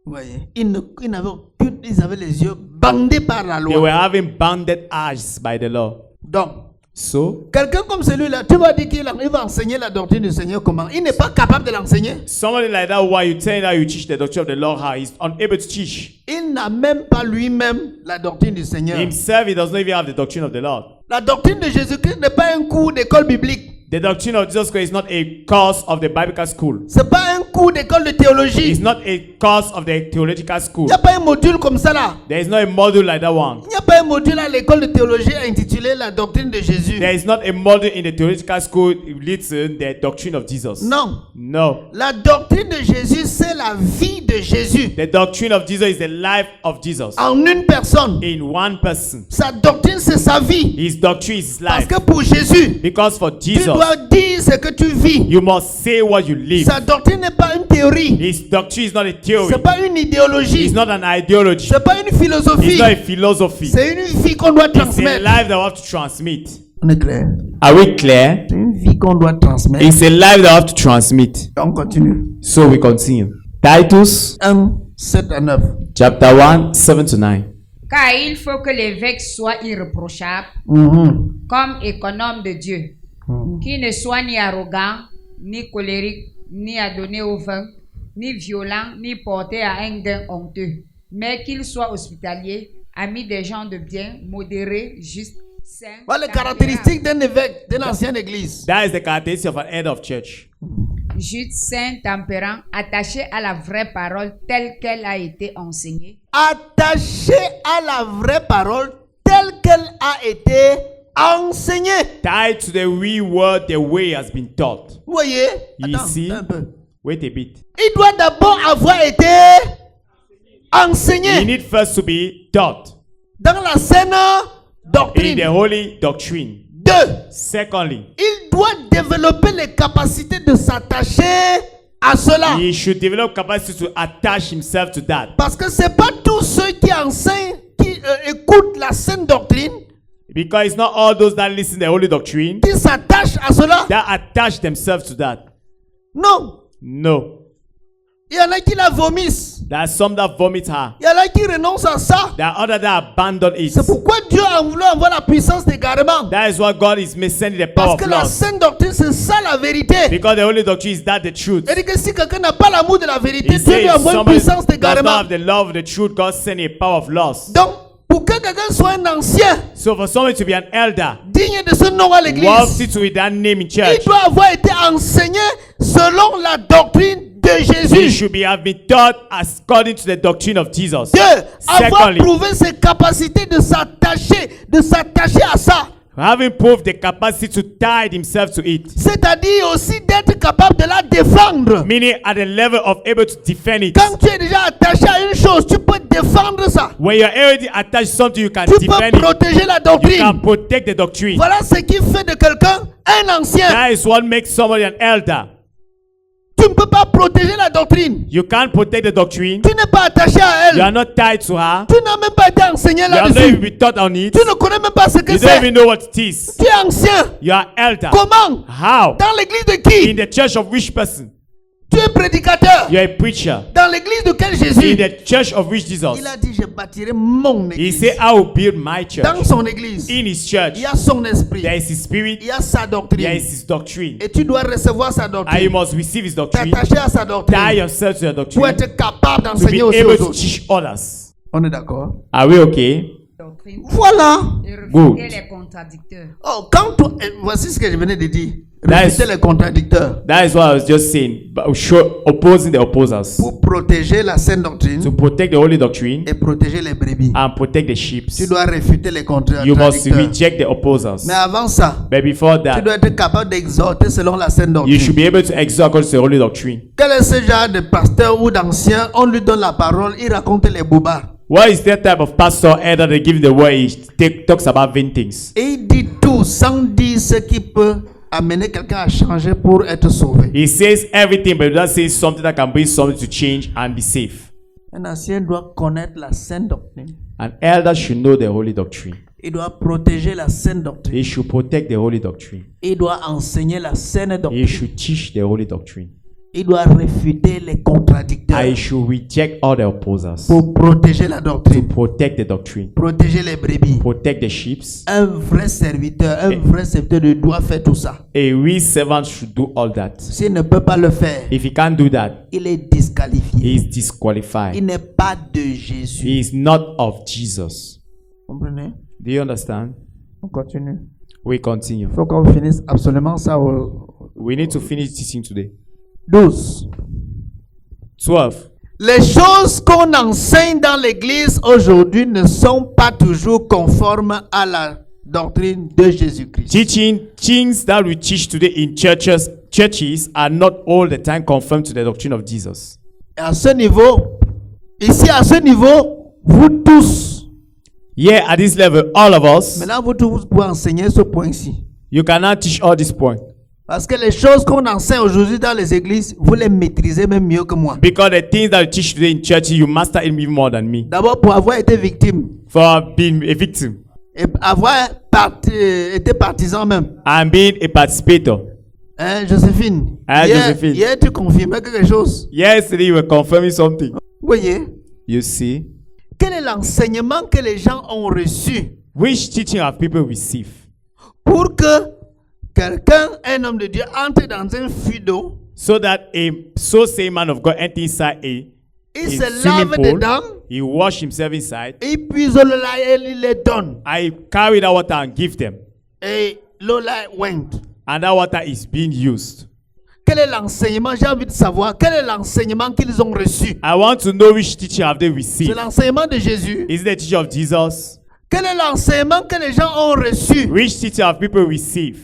Vous voyez, ils n'avaient aucune, ils avaient les yeux bandés par la They were loi. having bounded eyes by the law. Donc, So, quelqu'un comme celui-là, tu vas dire qu'il va enseigner la doctrine du Seigneur comment? Il n'est pas capable de l'enseigner. somebody like that, why you tell that you teach the doctrine of the Lord, how he's unable to teach. Il n'a même pas lui-même la doctrine du Seigneur. Himself, he does not even have the doctrine of the Lord. La doctrine de Jésus-Christ n'est pas un cours d'école biblique. The doctrine of Jesus Christ is not a course of the biblical school. C'est pas un cours d'école de It's théologie. not a course of the theological Il school. n'y a pas un module comme ça là. There is not a module like that one. Il n'y a pas un module à l'école de théologie intitulé la doctrine de Jésus. There is not a module in the theological school written the doctrine of Jesus. Non. No. La doctrine de Jésus, c'est la vie de Jésus The doctrine of Jesus is the life of Jesus en une personne. in one person. Sa doctrine, c'est sa vie. His doctrine is his Parce life. que pour Jésus, Because for tu Jesus, dois dire ce que tu vis. you must say what you live. Sa doctrine n'est pas une théorie. His doctrine is not a theory. C'est pas une idéologie. It's not an ideology. C'est pas une It's philosophie. not a philosophy. C'est une vie qu'on doit It's a transmettre. life that we have to transmit. On est clair. Are we clear? C'est une vie qu'on doit transmettre. It's a life that we have to transmit. On continue. So we continue. Titus 1, 7 à 9. chapter 1, 7 to 9. Car il faut que l'évêque soit irréprochable, comme économe de Dieu, qui ne soit ni arrogant, ni colérique, ni adonné au vin, ni violent, ni porté à un gain honteux, mais qu'il soit hospitalier, ami des gens de bien, modéré, juste, saint. Voilà les caractéristiques d'un évêque de l'ancienne église. That is the characteristic of an head of church. Juste, saint, tempérant, attaché à la vraie parole telle qu'elle a été enseignée, Attaché à la vraie parole telle qu'elle a été enseignée. Tied to the real word, the way has been taught. Vous voyez? You Attends, see? un peu. Wait a bit. Il doit d'abord avoir été You enseigné need first to be taught dans la saine in the doctrine. holy doctrine. 2. Secondly, Il doit développer les capacités de s'attacher à cela. He should develop capacity to attach himself to that. Parce que c'est pas tous ceux qui enseignent, qui écoutent la saine doctrine, Because it's not all those that listen to the holy doctrine qui s'attachent à cela. that attach themselves to that. Non. No. Il y en a qui la vomissent. There are some that vomit her. Il y en a qui renoncent à ça. There are others that abandon it. C'est pourquoi Dieu a voulu avoir la puissance d'égarement. That is why God is sending the power Parce of que la love. saine doctrine, c'est ça la vérité. Because the holy doctrine is that the truth. C'est-à-dire que si quelqu'un n'a pas l'amour de la vérité, He Dieu lui says envoie une somebody puissance does not d'égarement. have the love of the truth, God send a power of loss. Donc, pour que quelqu'un soit un ancien, So for somebody to be an elder, digne de ce nom à l'église, worthy to with that name in il church, doit avoir été enseigné selon la doctrine de he Jésus. should have been taught according to the doctrine of Jesus. Deux, avoir Secondly, prouvé ses capacités de s'attacher à ça. having proved the capacity to tie himself to it, C'est-à-dire aussi d'être capable de la défendre. meaning at the level of able to defend it. Quand tu es déjà attaché à une chose, tu peux défendre ça. When you're already attached to something, you can Tu peux defend it. protéger la You can doctrine. protect the doctrine. Voilà ce qui fait de quelqu'un un ancien. That is what makes somebody an elder. Tu ne peux pas protéger la doctrine. You can't protect the doctrine. Tu n'es pas attaché à You are elle. not tied to her. Tu n'as même pas été enseigné You have not là-dessus. even been taught on it. Tu ne connais même pas ce que You don't c'est. even know what it is. Tu es ancien. You are elder. Comment? How? Dans l'église de qui? In the church of which person? Tu es prédicateur. You are a preacher. Dans l'église de quel In Jésus? the church of which Jesus? Il a dit, je bâtirai mon He église. said, I will build my church. Dans son église, In his church, il y a son esprit. there is his spirit, Il y a sa there doctrine. is his doctrine. Et tu dois recevoir sa And you doctrine. must receive his doctrine. T'attacher à sa Tie doctrine. yourself to the Pour doctrine être capable to be d'enseigner aussi able aux to autres. teach others. On est d'accord? Are we okay? Doctrine Voilà. et refuter Good. les contradicteurs. Oh, voici ce que je venais de dire. That Réfuter is- les contradicteurs. That is what I was just saying. But opposing the opposers. Pour protéger la saine doctrine To protect the holy doctrine et protéger les brebis. and protect the sheep. Tu dois réfuter les You must contradicteurs. reject the opposers. Mais avant ça, But before tu that, dois être capable d'exhorter selon la saine you doctrine. should be able to exhort according to the holy doctrine. Quel est ce genre de pasteur ou d'ancien? On lui donne la parole, il raconte les boubas. What is that type of pastor elder that give the word? He talks about vain things. Et il dit tout sans dire ce qui peut amener quelqu'un à changer pour être sauvé. He says everything, but he doesn't say something that can bring something to change and be safe. Un ancien doit connaître la saine doctrine. An elder should know the holy doctrine. Il doit protéger la saine doctrine. He should protect the holy doctrine. Il doit enseigner la saine He doctrine. should teach the holy doctrine. Il doit réfuter les contradicteurs I should reject all the opposers pour protéger la to doctrine, protect the doctrine, protéger les brebis. protect the sheep. Un vrai serviteur doit faire tout ça. A real servant should do all that. S'il ne peut pas le faire, If he can't do that, il est disqualifié. he is Il disqualified. n'est pas de Jésus. He is not of Jesus. Comprenez? Do you understand? On continue. We continue. Il faut qu'on finisse absolument ça au We need to finish teaching today. 12. 12. Les choses qu'on enseigne dans l'église aujourd'hui ne sont pas toujours conformes à la doctrine de Jésus-Christ. Things that we teach today in churches are not all the time conformed to the doctrine of Jesus. Et à ce niveau, ici à ce niveau, vous tous, Yeah, at this level, all of us, maintenant vous tous vous pouvez enseigner ce point-ci. you cannot teach all this point. Parce que les choses qu'on enseigne aujourd'hui dans les églises, vous les maîtrisez même mieux que moi. Because the things that we teach today in church, you master it even more than me. D'abord pour avoir été victime For being a victim et avoir été partisan même. and being a participator. Hein, Joséphine? Hein, Joséphine? Hier, tu confirmais quelque chose. Yesterday, you were confirming something. Vous voyez? You see? Quel est l'enseignement que les gens ont reçu Which teaching have people received? pour que quelqu'un, un homme de Dieu, entre dans un fût d'eau, So that a so-say man of God enter inside il a se swimming lave pool, dedans, he wash himself inside, et puis l'eau là, il les donne. I carry that water and give them. Et l'eau là went. And that water is being used. Quel est l'enseignement? J'ai envie de savoir. Quel est l'enseignement qu'ils ont reçu? I want to know which teaching have they C'est received. l'enseignement de Jésus. Is it the teaching of Jesus? Quel est l'enseignement que les gens ont reçu Which teaching have people received?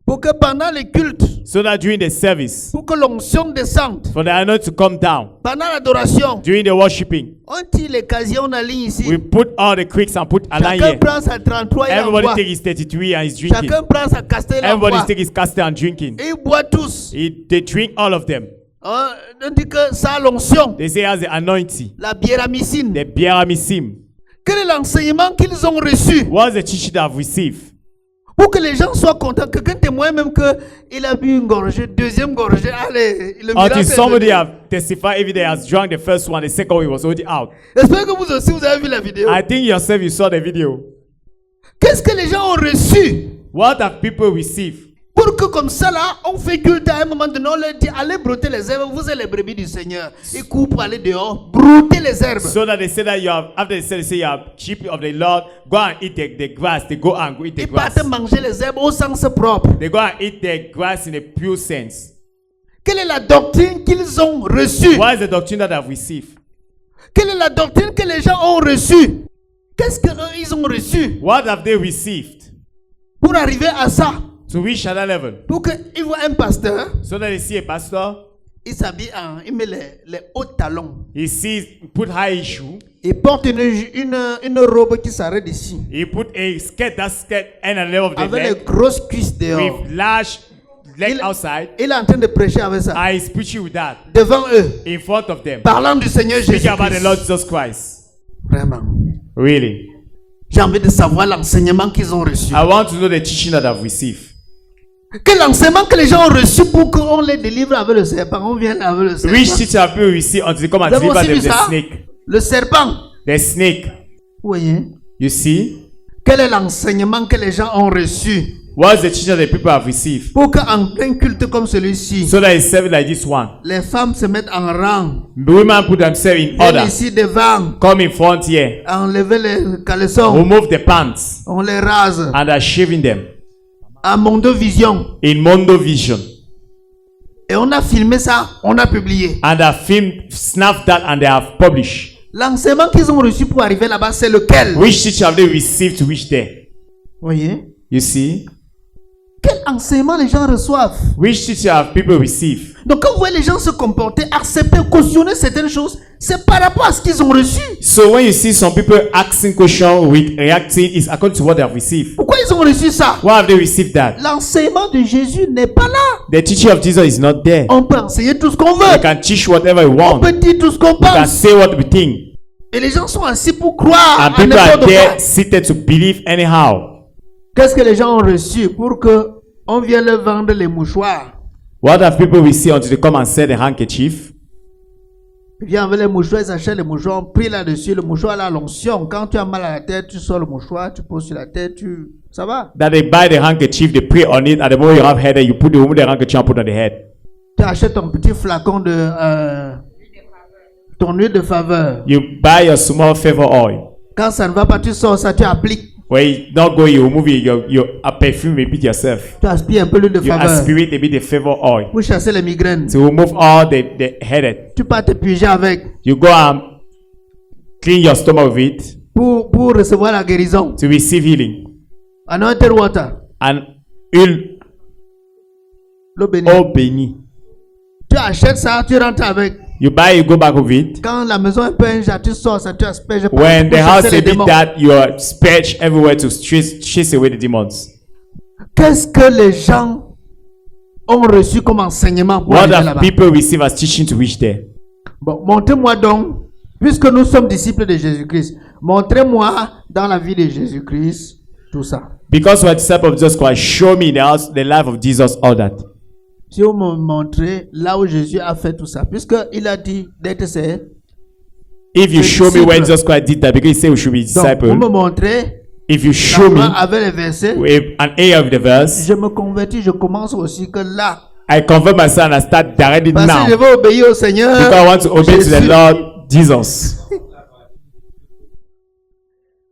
pour que pendant les cultes, So that during the service, pour que l'onction descende. for the anointing to come down, Pendant l'adoration, during the worshiping, on tire les casiers, on aligne ici. we put all the quicks and put a line Chacun here. prend sa 33 et en Everybody boit. take his 33 and he's drinking. Chacun prend sa castelle et en Everybody boit. take his caster and drinking. Et ils boivent tous. They drink all of them. On dit que ça a l'onction, They say as the anointing, la biéramicine. the biaramisim. Quel est l'enseignement qu'ils ont reçu What's the teaching they have received? pour que les gens soient contents? Quelqu'un témoigne même qu'il a bu une gorgée, deuxième gorgée. Allez, le miracle Until est somebody venu. have testified if they has drunk the first one, the second one was already out. J'espère que vous aussi vous avez vu la vidéo. I think yourself you saw the video. Qu'est-ce que les gens ont reçu? What have people received? Pour que comme ça là, on fait culte à un moment donné, on leur dit allez brouter les herbes, vous êtes les brebis du Seigneur. Ils courent pour aller dehors, brouter les herbes. So that they say that you have, after they say you have sheep of the Lord, go and eat the grass. They go and go eat the Ils grass. partent manger les herbes au sens propre. They go and eat the grass in a pure sense. Quelle est la doctrine qu'ils ont reçue? What is the doctrine that I've received? Quelle est la doctrine que les gens ont reçue? Qu'est-ce qu'ils ont reçu What have they received pour arriver à ça? to reach at that level? Pour qu'ils voient un pasteur, So that they see a pastor, il s'habille il met les hauts talons. he sees, put high shoe, Il porte une robe qui s'arrête ici. he put a skirt, that skirt and a level of the Avec les leg, grosses cuisses dehors. with large leg Il- outside, Il est en train de prêcher avec ça. and he's preaching with that Devant eux. in front of them, Parlant du Seigneur speaking about the Jésus. Lord Jesus Christ. Vraiment. Really, J'ai envie de savoir l'enseignement qu'ils ont reçu. I want to know the teaching that I've received. Quel enseignement que les gens ont reçu pour qu'on les délivre avec le serpent. On vient avec le serpent. Which teacher have you received until they come and Vous avez deliver aussi them vu the ça? snake? Le serpent. The snake. Vous voyez? You see? Quel est l'enseignement que les gens ont reçu What's the teaching that the people have received? pour qu'en plein culte comme celui-ci, So that it's serving like this one. les femmes se mettent en rang, The women put themselves in viennent order. ici devant, Come in front here. enlever les caleçons, Remove the pants. on les rase. And are shaving them. À Mondo Vision. In Mondo Vision. Et on a filmé ça, on a publié. And are filmed, snapped that and they have published. L'enseignement qu'ils ont reçu pour arriver là-bas, c'est lequel? Which teacher have they received to reach there? Vous voyez? You see? Quel enseignement les gens reçoivent? Which teacher have people received? Donc quand vous voyez les gens se comporter, accepter, cautionner certaines choses, c'est par rapport à ce qu'ils ont reçu. So when you see some people asking questions with reacting, it's according to what they have received. Pourquoi ils ont reçu ça? Why have they received that? L'enseignement de Jésus n'est pas là. The teaching of Jesus is not there. On peut enseigner tout ce qu'on We veut. can teach whatever we On want. peut dire tout ce qu'on We can pense. say what we think. Et les gens sont assis pour croire And à people are n'importe there quoi. seated to believe anyhow. Qu'est-ce que les gens ont reçu pour que on vienne leur vendre les mouchoirs? What have people received until they come and sell the handkerchief? Ils viennent avec les mouchoirs, ils achètent les mouchoirs, on prie là-dessus. Le mouchoir a l'onction. Quand tu as mal à la tête, tu sors le mouchoir, tu poses sur la tête, ça va. That they buy the handkerchief, they pray on it. At the moment you have headache, you put the handkerchief and put on the head. Tu achètes ton petit flacon de ton huile de faveur. You buy your small favor oil. Quand ça ne va pas, tu sors ça, tu appliques. Where you don't go, you remove it, your a perfume, repeat yourself. Tu aspires un peu l'huile de You faveur aspirate a bit the favor oil pour chasser les migraines. to remove all the headache. Tu pars te piger avec You go and clean your stomach with it pour recevoir la guérison. to receive healing. Anointed water, And huile l'eau bénie. eau bénie. Tu achètes ça, tu rentres avec. You buy, you go back with it. Quand la maison est pleine, tu sors ça, tu asperges. When pour the house chasser is les a bit démons. that, you are spread everywhere to chase away the demons. Qu'est-ce que les gens ont reçu comme enseignement pour What arriver have là-bas? people received as teaching to reach there? Bon, montrez-moi donc, puisque nous sommes disciples de Jésus-Christ, montrez-moi dans la vie de Jésus-Christ tout ça. Because we are disciples of Jesus Christ, show me the life of Jesus, all that. Si vous me montrez là où Jésus a fait tout ça, puisqu'il a dit d'être ses. If you The show me where disciple. Jesus Christ did that, because he said we should be Donc, vous me disciples. montrez If you show me avec les versets, with an area of the verse, je me convertis, je commence aussi que là. I convert myself and I start directly Parce que je now. veux obéir au Seigneur. Because I want to obey to the Jésus. Lord Jesus.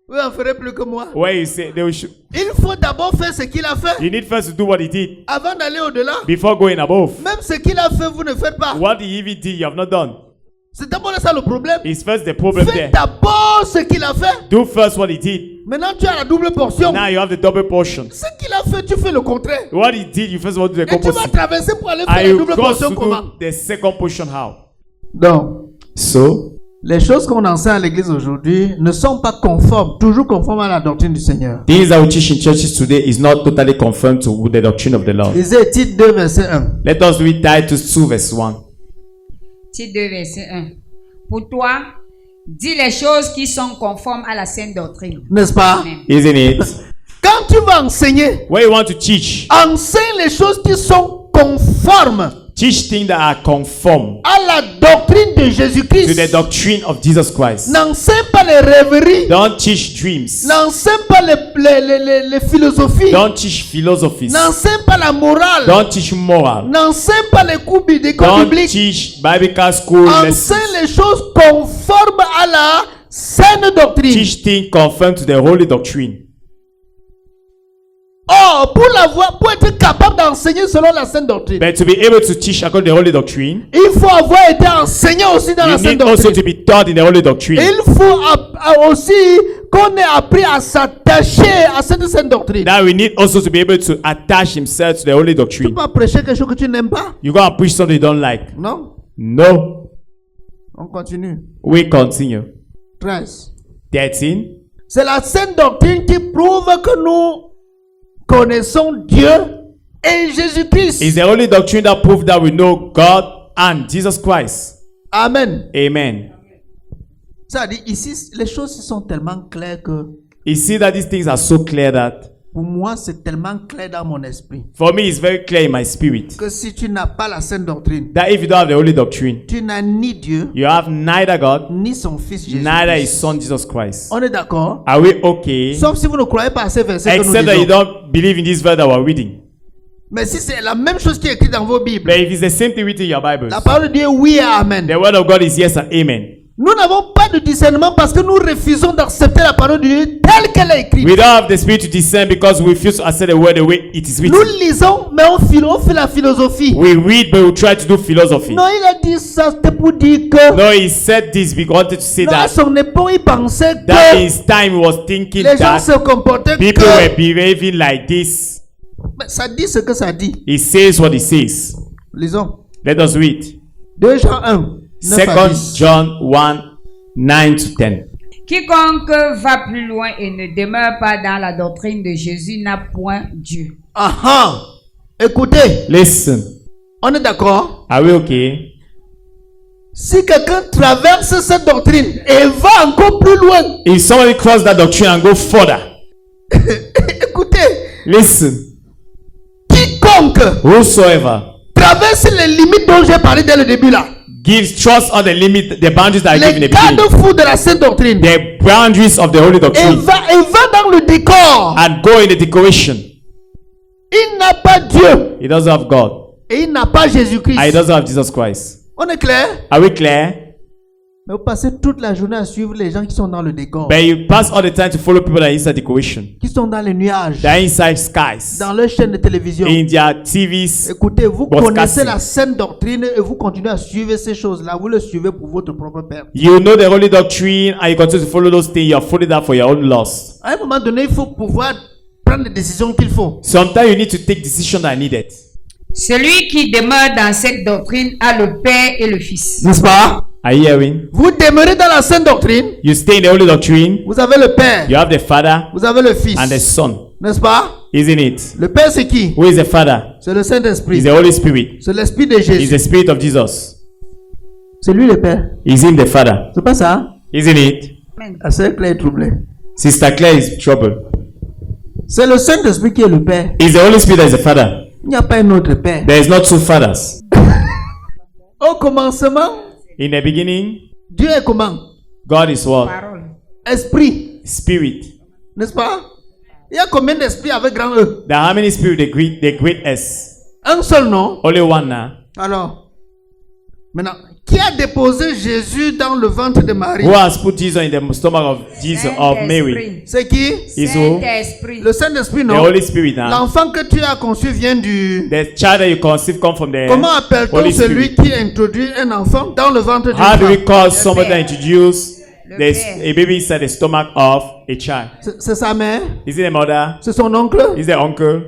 Vous en ferez plus que moi. Where you say they will Il faut d'abord faire ce qu'il a fait you need first to do what he did avant d'aller au-delà. before going above. Même ce qu'il a fait, vous ne faites pas. What he even did, you have not done. C'est d'abord ça le problème. It's first the problem Fais there. d'abord ce qu'il a fait. Do first what he did. Maintenant, tu as la double portion. Now you have the double portion. Ce qu'il a fait, tu fais le contraire. What he did, you first want to do the Et tu vas opposite. traverser pour aller faire And la you double go portion to comment? do the second portion how? Donc, So, les choses qu'on enseigne à l'église aujourd'hui ne sont pas conformes, toujours conformes à la doctrine du Seigneur. things that we teach in churches today is not totally confirmed to the doctrine of the Lord. Lisez Tite 2, verset 1. Let us read Titus 2 verse 1. Tite 2, verset 1. Pour toi, dis les choses qui sont conformes à la saine doctrine. N'est-ce pas? Amen. Isn't it? Quand tu vas enseigner, When you want to teach, enseigne les choses qui sont conformes teach things that are conform à la doctrine de to the Jésus-Christ. doctrine of Jesus Christ. N'enseigne pas les rêveries. Don't teach dreams. N'enseigne pas les philosophies. Don't teach philosophies. N'enseigne pas la morale. Don't teach moral. N'enseigne pas les cours d'école Don't biblique. teach Bible school lessons. Enseigne les choses conformes à la saine doctrine. Teach things conform to the holy doctrine. Or, pour être capable d'enseigner selon la saine doctrine, But to be able to teach according to the holy doctrine, il faut avoir été enseigné aussi dans la you saine need also doctrine. to be taught in the holy doctrine. Il faut aussi qu'on ait appris à s'attacher à cette saine doctrine. Now we need also to be able to attach himself to the holy Tu peux doctrine. pas prêcher quelque chose que tu n'aimes pas. You go and preach something you don't like. Non? No. On continue. We continue. 13. 13. C'est la saine doctrine qui prouve que nous connaissons Dieu et Jésus-Christ. It's the holy doctrine that proves that we know God and Jesus Christ. Amen. Amen. Ça dit ici, les choses sont tellement claires que You see that these things are so clear that pour moi, c'est tellement clair dans mon esprit for me it's very clear in my spirit que si tu n'as pas la saine doctrine, that if you don't have the holy doctrine, tu n'as ni Dieu, you have neither God, ni son Fils Jésus. neither his son Jesus Christ. On est d'accord? Are we okay? Sauf si vous ne croyez pas à ces versets que nous Except that you disons. don't believe in this verse that we're reading. Mais si c'est la même chose qui est écrite dans vos Bibles, But if it's the same thing written in your Bibles, la parole de Dieu, oui et amen. the word of God is yes and amen. Nous n'avons pas de discernement parce que nous refusons d'accepter la parole de Dieu telle qu'elle est écrite. We don't have the spirit to discern because we refuse to accept the word the way it is Nous written. lisons, mais on fait la philosophie. We read, but we try to do philosophy. Non, il a dit ça, c'était pour dire que No, he said this because he wanted to say à that son époque, il pensait that que his time he was thinking les gens that se comportaient people que... were behaving like this. Mais ça dit ce que ça dit. He says what he says. Lisons. Let us read. 2 Jean 1. 9 à 2 10. John 1, 9 to 10. Quiconque va plus loin et ne demeure pas dans la doctrine de Jésus n'a point Dieu. Ah, écoutez, Listen. on est d'accord? Are we okay? Si quelqu'un traverse cette doctrine et va encore plus loin, If somebody cross that doctrine and go further, écoutez, listen. quiconque Whosoever traverse les limites dont j'ai parlé dès le début là, gives trust on the limit, the boundaries that are given in les the beginning, garde-fous de la sainte doctrine, the boundaries of the holy et doctrine, va dans le décor, and go in the decoration. il n'a pas Dieu He doesn't have God. et il n'a pas And he Jésus-Christ. doesn't have Jesus Christ. On est clair? Are we clear? Mais vous passez toute la journée à suivre les gens qui sont dans le décor, But you pass all the time to follow people that are inside decoration. qui sont dans les nuages, They are inside skies, dans leur chaîne de télévision. in their TVs. Écoutez, vous Broadcasting. connaissez la saine doctrine et vous continuez à suivre ces choses-là. Vous le suivez pour votre propre perte. You know the holy doctrine and you continue to follow those things. You are following that for your own loss. À un moment donné, il faut pouvoir prendre les décisions qu'il faut. Sometimes you need to take decisions that are needed. Celui qui demeure dans cette doctrine a le Père et le Fils. N'est-ce pas? Are you hearing? Vous demeurez dans la saine doctrine. You stay in the holy doctrine. Vous avez le Père. You have the Father Vous avez le Fils. and the Son. N'est-ce pas? Isn't it? Le Père, c'est qui? Who is the Father? C'est le Saint-Esprit. Is the Holy Spirit. C'est l'Esprit de Is Jésus. the Spirit of Jesus. C'est lui le Père. Is him the Father. C'est pas ça? Isn't it? Ah, c'est clair et troublé. Sister Claire is trouble. C'est le Saint-Esprit qui est le Père. Is the Holy Spirit that is the Father. Il n'y a pas un autre Père. There is not two fathers. Au commencement, In the beginning, Dieu est comment? God is what? Parole. Esprit. Spirit. N'est-ce pas? Il y a combien d'esprits avec grand E? There are how many spirits? The great S. Un seul, non? Only one now. Alors, maintenant, Qui a déposé Jésus dans le ventre de Marie? Who has put Jesus in the stomach of Jesus of Mary? C'est qui? Is who? Saint-Esprit. Le Saint-Esprit, The non? Holy Spirit. Huh? L'enfant que tu as conçu vient du... The child that you conceive come from the Comment appelle-t-on Holy celui Spirit. qui introduit un enfant dans le ventre d'une How do we femme? call somebody that introduce Le this, père. a baby inside the stomach of a child? C'est sa mère? Is it a mother? C'est son oncle? Is it uncle?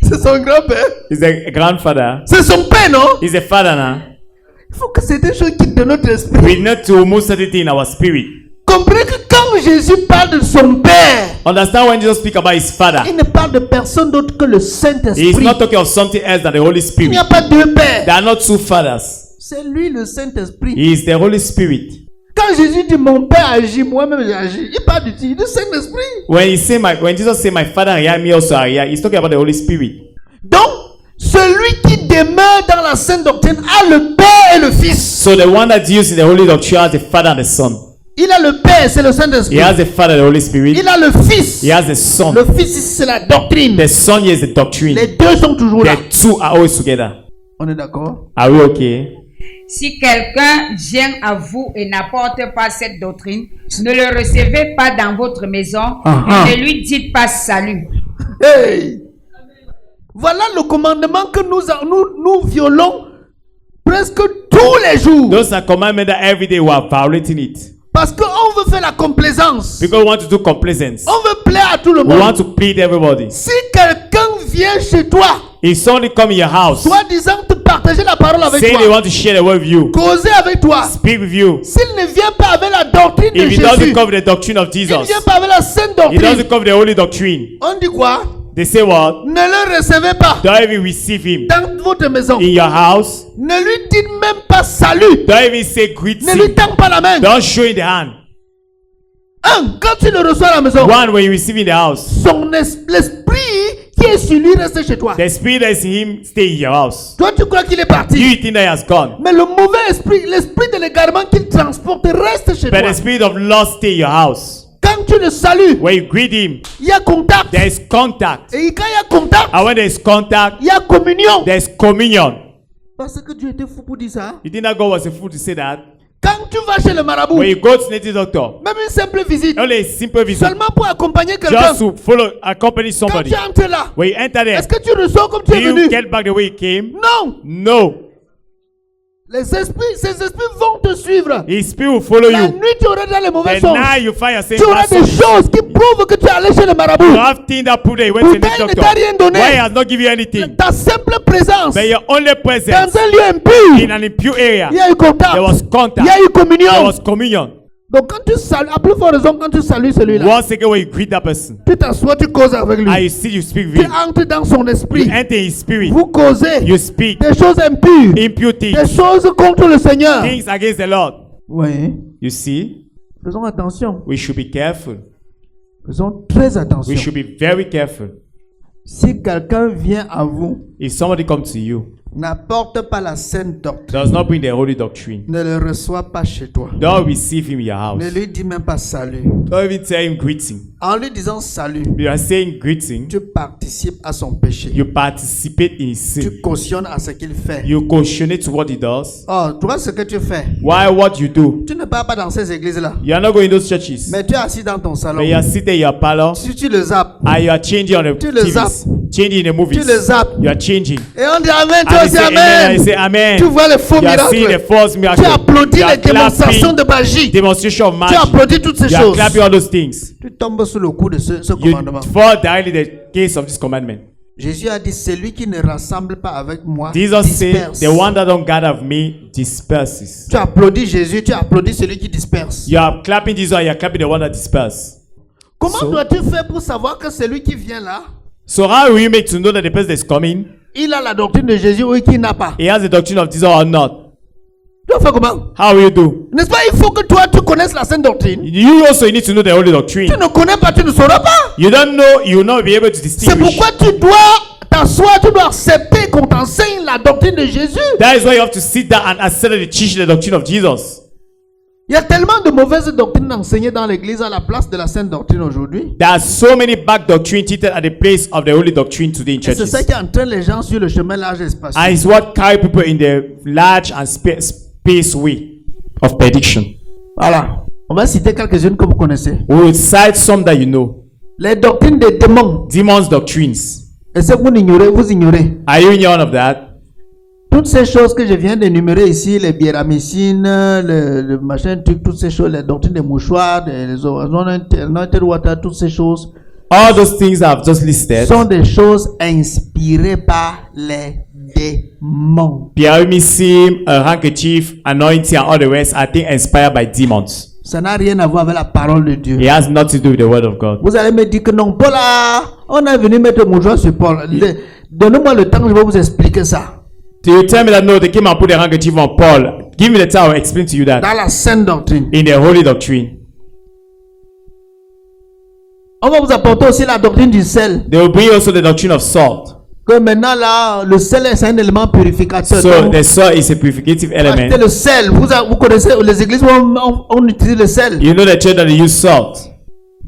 C'est son grand-père? Is it a grandfather? C'est son père, non? Is it a father now? Il faut que c'est des choses qui de notre esprit. We need to remove certain things in our spirit. Comprenez que quand Jésus parle de son père, Understand when Jesus speak about his father, il ne parle de personne d'autre que le he is Saint-Esprit. not talking of something else than the Holy Il Spirit. n'y a pas deux pères. There are not two fathers. C'est lui le Saint-Esprit. He is the Holy Spirit. Quand Jésus dit mon père agit, moi-même j'agis, il parle du Saint-Esprit. When Jesus say my father hear me also I hear, he's talking about the Holy Spirit. Donc, celui qui demeure dans la sainte doctrine a le Père et le Fils. So the one that used in the Holy Doctrine has the Father and the Son. Il a le Père, c'est le He Saint-Esprit. has the Father, the Holy Spirit. Il a le Fils. He has the Son. Le Fils, c'est la doctrine. The Son is the doctrine. Les deux sont toujours là. The two are always together. On est d'accord? Are we okay? Si quelqu'un vient à vous et n'apporte pas cette doctrine, ne le recevez pas dans votre maison et ne lui dites pas salut. Hey! Voilà le commandement que nous violons presque tous les jours. Those are commandments that every day we are violating it. Parce qu'on veut faire la complaisance. Because we want to do complaisance. On veut plaire à tout le We monde. want to please everybody. Si quelqu'un vient chez toi, If somebody come in your house, soi-disant te partager la parole avec saying they toi, want to share the word with you, causer avec toi, speak with you, s'il ne vient pas avec la doctrine de if he Jésus, doesn't cover the doctrine of il ne Jesus, vient pas avec la sainte he doctrine, doesn't cover the holy doctrine, on dit quoi? they say what? Ne le recevez pas Don't even receive him dans votre maison. in your house. Ne lui dites même pas salut. Don't even say Ne lui greeting. tends pas la main. Don't show in the hand. Quand tu le reçois à la maison, One, when you receive in the house, l'esprit qui est sur lui reste chez toi. the spirit that is in him stay in your house. Toi, tu crois qu'il est parti. You think that he has gone, Mais le mauvais esprit, l'esprit de l'égarement qu'il transporte reste chez but toi. the spirit of loss stay in your house. Quand tu le salues, When you greet him, il y a contact. there is contact, Et quand il y a contact, and when there is contact, il y a communion. there is communion. Parce que Dieu était fou pour dire ça. You think that God was a fool to say that? Quand tu vas chez le marabout, When you go to native doctor, même une simple visite, only a simple visit, seulement pour accompagner quelqu'un, just to follow, accompany quand somebody. tu entres là, When you enter there, est-ce que tu ressors comme tu do es you venu? get back the way you came? Non. No. Ces esprits vont te suivre. His spirit will follow La you. nuit, tu auras dans les mauvais And songes. now you find yourself Tu auras in des that choses qui prouvent que tu es allé chez le marabout. You have things that prove that he went to the Pourtant, il ne doctor. t'a rien donné. Why he has not given you anything? Ta simple présence But your only dans presence un lieu impur, in an impure area, il y a eu contact. there was Il contact, y a eu there communion. was communion. Donc quand tu salues, à plus forte raison, quand tu salues celui-là, Once again, when you greet that person, tu t'assois, tu causes avec lui. and you see, you speak with Tu him, entres dans son you esprit. enter his spirit, Vous causez you speak des choses impures, impure des things, choses contre le Seigneur. things against the Lord. Oui. You see, Faisons attention. we should be careful. Faisons très We attention. should be very careful. Si quelqu'un vient à vous, If somebody comes to you, n'apporte pas la sainte doctrine, does not bring the holy doctrine, ne le reçois pas chez toi. don't receive him in your house. Ne lui dis même pas salut. Don't even tell him greeting. En lui disant salut, You are saying greeting, tu participes à son péché. you participate in his sin. Tu cautionnes à ce qu'il fait. You cautionate to what he does. Oh, tu vois ce que tu fais. Why what you do? Tu ne pars pas dans ces églises-là. You are not going to those churches. Mais tu es assis dans ton salon. But you are seated in your parlor Si tu le zappes, and you are changing on the Tu le TVs, zappes. changing in the movies. Tu le zappes. You are changing. et on dit Amen, tu And vas you dire say amen. And Amen. you say amen. Tu vois les faux You are seeing the miracles. false Tu miracles. applaudis You are les démonstrations clapping de magie. demonstration of Tu magic. applaudis toutes ces You are choses. clapping all those things. Tu tombes sous le coup de ce You commandement. fall directly in the case of this commandment. Jésus a dit, celui qui ne rassemble pas avec moi Jesus said, disperse. the one that don't gather with me disperses. Tu applaudis Jésus, tu applaudis celui qui disperse. You are clapping Jesus and you are clapping the one that disperses. Comment So- dois-tu faire pour savoir que celui qui vient là, So how will you make to know that the person is coming, il a la doctrine de Jésus ou qu'il n'a pas? he has the doctrine of Jesus or not? Tu vas faire comment? How will you do? N'est-ce pas, il faut que toi tu connaisses la sainte doctrine. You also need to know the holy doctrine. Tu ne connais pas, tu ne sauras pas. You don't know, you will not be able to C'est distinguish. pourquoi tu dois t'asseoir, tu dois accepter qu'on t'enseigne la doctrine de Jésus. That is why you have to sit down and accept the teaching, the doctrine of Jesus. Il y a tellement de mauvaises doctrines enseignées dans l'église à la place de la sainte doctrine aujourd'hui. There are so many bad doctrine teaching at the place of the holy doctrine today in Et c'est ça churches. qui entraîne les gens sur le chemin large et spacieux. And it's what carry people in the large and space way of prediction. Voilà. On va citer quelques-unes que vous connaissez. We will cite some that you know. Les doctrines des démons. Demons doctrines. Et ce que vous ignorez, vous ignorez. Are you ignorant of that? Toutes ces choses que je viens d'énumérer ici, les biéramycines, le machin, toutes ces choses, les doctrines des mouchoirs, les anointed water, toutes ces choses, All those things I've just listed. sont des choses inspirées par les démons. Pyramidism, a handkerchief, anointing, and all the rest are things inspired by demons. Ça n'a rien à voir avec la parole de Dieu. It has nothing to do with the word of God. Vous allez me dire que non, Paul, on est venu mettre le mouchoir sur Paul. Donnez-moi le temps, je vais vous expliquer ça. Do you tell me that no, they came and put a handkerchief on Paul? Give me the time, I'll explain to you that. Dans la sainte doctrine. In the holy doctrine. On va vous apporter aussi la doctrine du sel. They will bring also the doctrine of salt. Que maintenant là, le sel est un élément purificateur. So Donc, the salt is a purificative achetez element. le sel. Vous connaissez les églises où on utilise le sel. You know the church that they use salt.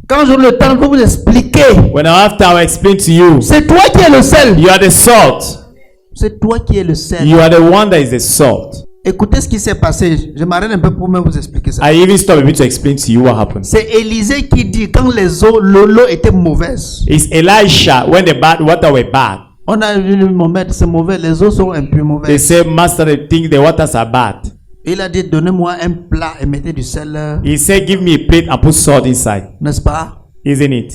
Quand j'aurai le temps, je vais vous expliquer. When I have time, I'll explain to you. C'est toi qui es le sel. You are the salt. C'est toi qui es le sel. You are the one that is the salt. Écoutez ce qui s'est passé. Je m'arrête un peu pour même vous expliquer ça. I even stop a bit to explain to you what happened. C'est Élisée qui dit quand l'eau était mauvaise. It's Elisha when the bad water were bad. On a vu mon maître, c'est mauvais. Les eaux sont un peu They mauvaises. say, Master, they think the waters are bad. Il a dit donnez-moi un plat et mettez du sel, He said, give me a plate and put salt inside. n'est-ce pas? Isn't it?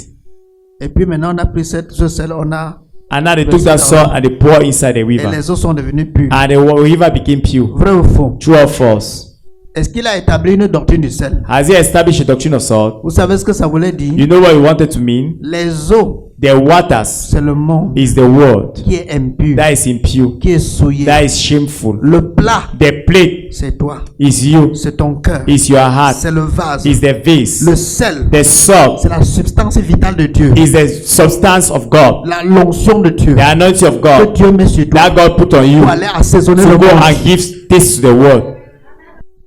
Et puis maintenant on a pris ce sel, on a And now they took that salt and they poured inside the et river. les eaux sont devenues pures. And the river became pure. Vrai ou faux? True or false? Est-ce qu'il a établi une doctrine du sel? Has he established a doctrine of salt? Vous savez ce que ça voulait dire? You know what he wanted to mean? Les eaux, The waters c'est le monde is the world qui est impur, that is impure, qui est souillé. that is shameful. Le plat, The plate c'est toi, is you, c'est ton cœur, is your heart, c'est le vase. is the vase. Le sel, The salt c'est la substance vitale de Dieu. is the substance of God, La l'onction de Dieu the anointing of que God Dieu met sur toi that God put on you pour aller assaisonner to le go monde. and give taste to the world.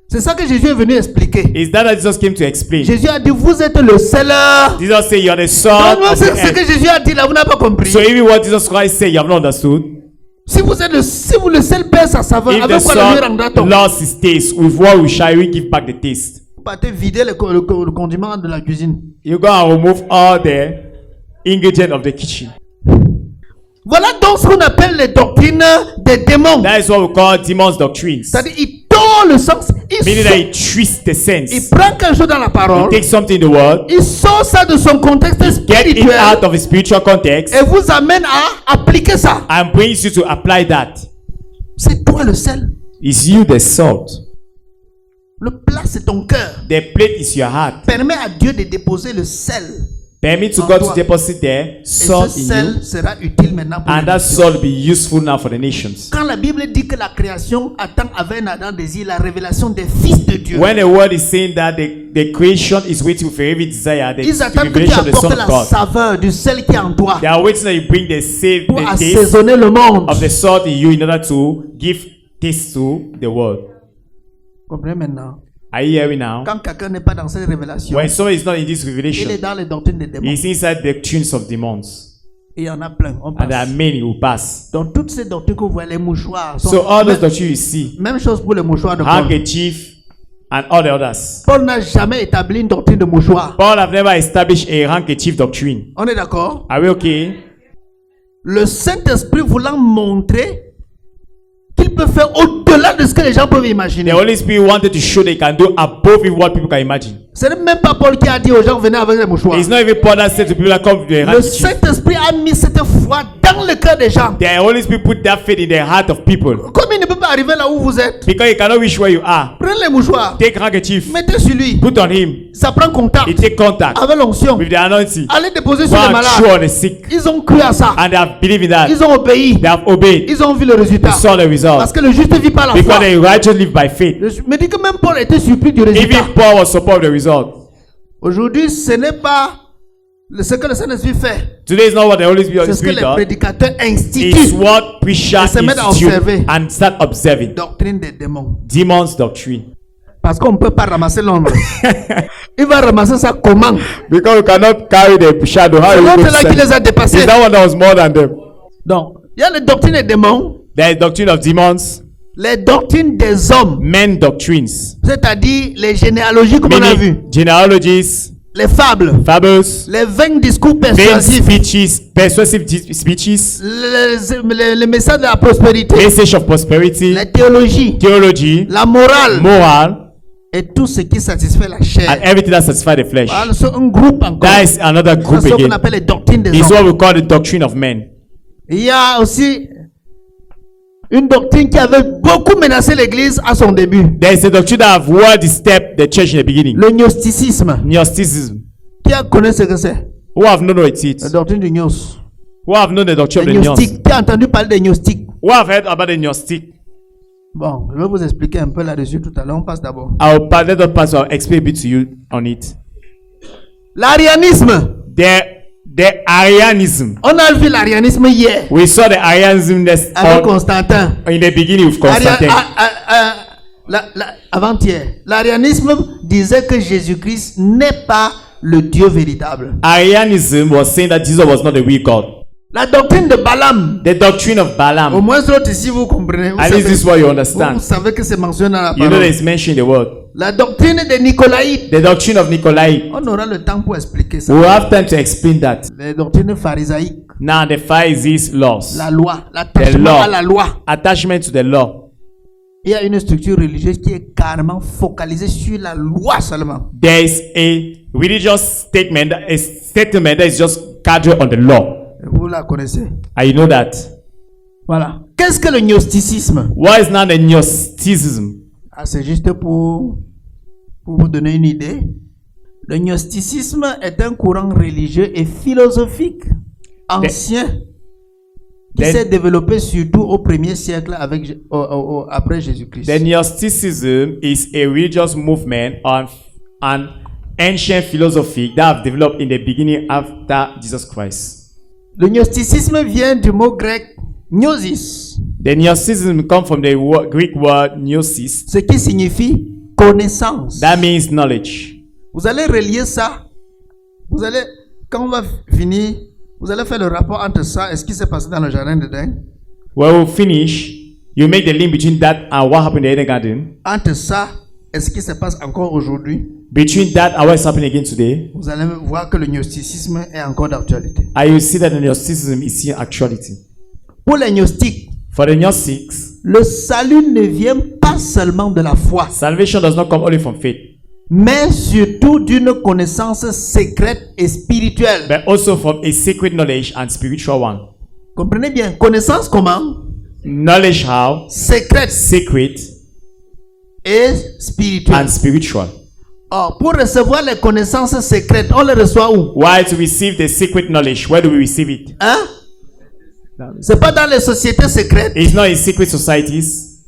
C'est ça que Jésus est venu expliquer. Is that what Jesus came to explain? Jésus a dit vous êtes le sel. Jesus said you are the salt Non, of c'est the ce que earth. Jésus a dit là, vous n'avez pas compris. So even what Jesus Christ said, you have not understood. Si vous le sel perd sa saveur, If the avec quoi le lui rendra salt t lost its taste, with what we shall we give back the taste? Vous partez vider le condiment de la cuisine. You go and remove all the ingredients of the kitchen. Voilà donc ce qu'on appelle les doctrines des démons. That is what we call demons doctrines. C'est-à-dire, il tord le sens. Meaning that he twists the Il sense. prend quelque chose dans la He parole. takes something in the world, Il sort ça de son contexte get it spirituel out of a spiritual context, et vous amène à appliquer ça. and brings you to apply that. C'est toi le sel. Is you the salt? Le plat, c'est ton cœur. The plate is your heart. Permets à Dieu de déposer le sel. Permit to En God toi. to deposit there Et salt ce in you, sel sera utile maintenant pour and les that nations. salt will be useful now for the nations. Quand la Bible dit que la création attend avec un ardent désir la révélation des fils de Dieu, When the word is saying that the creation is waiting for every desire, the ils attendent que tu revelation of the Son apportes of la God. saveur du sel qui est en toi They are waiting that you bring the save, pour the taste assaisonner le monde. of the salt in you in order to give taste to the world. Comprenez maintenant? Are you hearing now? Quand quelqu'un n'est pas dans cette révélation, When someone is not in this il est revelation, dans les doctrines des démons. he's inside the doctrines of demons. Et il y en a plein. On And there are passe. many who pass. Donc toutes ces doctrines que vous voyez, les mouchoirs, sont So all those même, doctrines you see, même chose pour les mouchoirs de Paul. handkerchief and all the others. Paul n'a jamais établi une doctrine de mouchoir. Paul have never established a handkerchief doctrine. On est d'accord? Are we okay? Le Saint-Esprit voulant montrer qu'il peut faire au-delà de ce que les gens peuvent imaginer. The Holy Spirit wanted to show they can do above even what people can imagine. Ce n'est même pas Paul qui a dit aux gens venez avec les mouchoirs. It's not even Paul that said to people that come with the Le handkerchief. Saint-Esprit a mis cette foi dans le cœur des gens. The Holy Spirit put that faith in the heart of people. Comme il ne peut pas arriver là où vous êtes, Because he cannot reach where you are. prenez les mouchoirs, Take handkerchief, mettez sur lui, put on him, ça prend contact he take contact avec l'onction. with the anointing. Allez déposer Go sur les and malades. show on the sick. Ils ont cru à ça. And they have believed in that. Ils ont obéi. They have obeyed. Ils ont vu le résultat. They saw the result. Parce que le juste vit par la Because foi. the righteous live by faith. Je me dis que même Paul était surpris du résultat. Even Paul was surprised of the result. Aujourd'hui, ce n'est pas ce que le Saint-Esprit fait. Today is not what the Holy Spirit C'est ce que les does. prédicateurs It's instituent. what preachers Et se mettent à institute observer. and start observing. Doctrine des démons. Demons doctrine. Parce qu'on ne peut pas ramasser l'ombre. Il va ramasser ça comment? Because you cannot carry the shadow. How C'est are you going l'autre to là qui send? les a dépassés. Is that one that was more than them? Donc, il y a les doctrines des démons, There is doctrine of demons, les doctrines des hommes, men doctrines, c'est-à-dire les généalogies comme on a vu, meaning genealogies, les fables, fables, les vains discours vain persuasifs, speeches, persuasive speeches, les messages de la prospérité, message of prosperity, la théologie, theology, la morale moral, et tout ce qui satisfait la chair. and everything that satisfies the flesh. Voilà, c'est un groupe encore. That is another C'est group ce qu'on again. appelle les doctrines des It's hommes. what we call the doctrine of men. Il y a aussi une doctrine qui avait beaucoup menacé l'église à son début. There is a doctrine that have well disturbed the church in the beginning. Le gnosticisme. Gnosticism. Qui a connu ce que c'est? Who have known what it is? La doctrine du gnos. Who have known the doctrine Les of the gnos? gnostiques. Qui a entendu parler des gnostiques? Who have heard about the gnostic? Bon, je vais vous expliquer un peu là-dessus tout à l'heure. On passe d'abord. Let us pass. I'll explain a bit to you on it. L'arianisme. The Arianism. On a vu l'arianisme hier We saw the Arianism avec Constantin. in the beginning with Constantine. Avant-hier. L'arianisme disait que Jésus-Christ n'est pas le Dieu véritable. Arianism was saying that Jesus was not the real God. La doctrine de Balaam. The doctrine of Au Balaam. moins l'autre ici vous comprenez. Vous At least this is what you understand. vous savez que c'est mentionné dans la You know parole. that it's mentioned in the word. La doctrine des Nicolaïtes. The doctrine of Nicolai. On aura le temps pour expliquer ça. We will have time to explain that. Les doctrines pharisaïques. Now the Pharisees' laws. La loi. The L'attachement law. à la loi. Attachment to the law. Il y a une structure religieuse qui est carrément focalisée sur la loi seulement. There is a religious statement that is just gathered on the law. Vous la connaissez. And you know that. Voilà. Qu'est-ce que le gnosticisme? What is now the Gnosticism? Ah, c'est juste pour vous donner une idée. Le gnosticisme est un courant religieux et philosophique ancien qui Then- s'est développé surtout au 1er siècle après Jésus-Christ. The Gnosticism is a religious movement on an ancient philosophy that have developed in the beginning after Jesus Christ. Le gnosticisme vient du mot grec gnosis, The Gnosticism comes from the Greek word gnosis. ce qui signifie connaissance. That means knowledge. Vous allez relier ça. Vous allez, quand on va finir, vous allez faire le rapport entre ça et ce qui s'est passé dans le jardin d'Éden. When we finish, you make the link between that and what happened in the Eden Garden. Entre ça et ce qui se passe encore aujourd'hui. Between that and what is happening again today, Vous allez voir que le gnosticisme est encore d'actualité. and you see that the Gnosticism is in actuality. Pour les gnostiques, For the Gnostics, le salut ne vient pas seulement de la foi, salvation does not come only from faith, mais surtout d'une connaissance secrète et spirituelle. but also from a sacred knowledge and spiritual one. Comprenez bien, connaissance comment? Knowledge how? Secrète Sacred et spirituelle. and spiritual. Or, pour recevoir les connaissances secrètes, on les reçoit où? Why to receive the secret knowledge? Where do we receive it? Hein? C'est pas dans les sociétés secrètes. It's not in secret societies.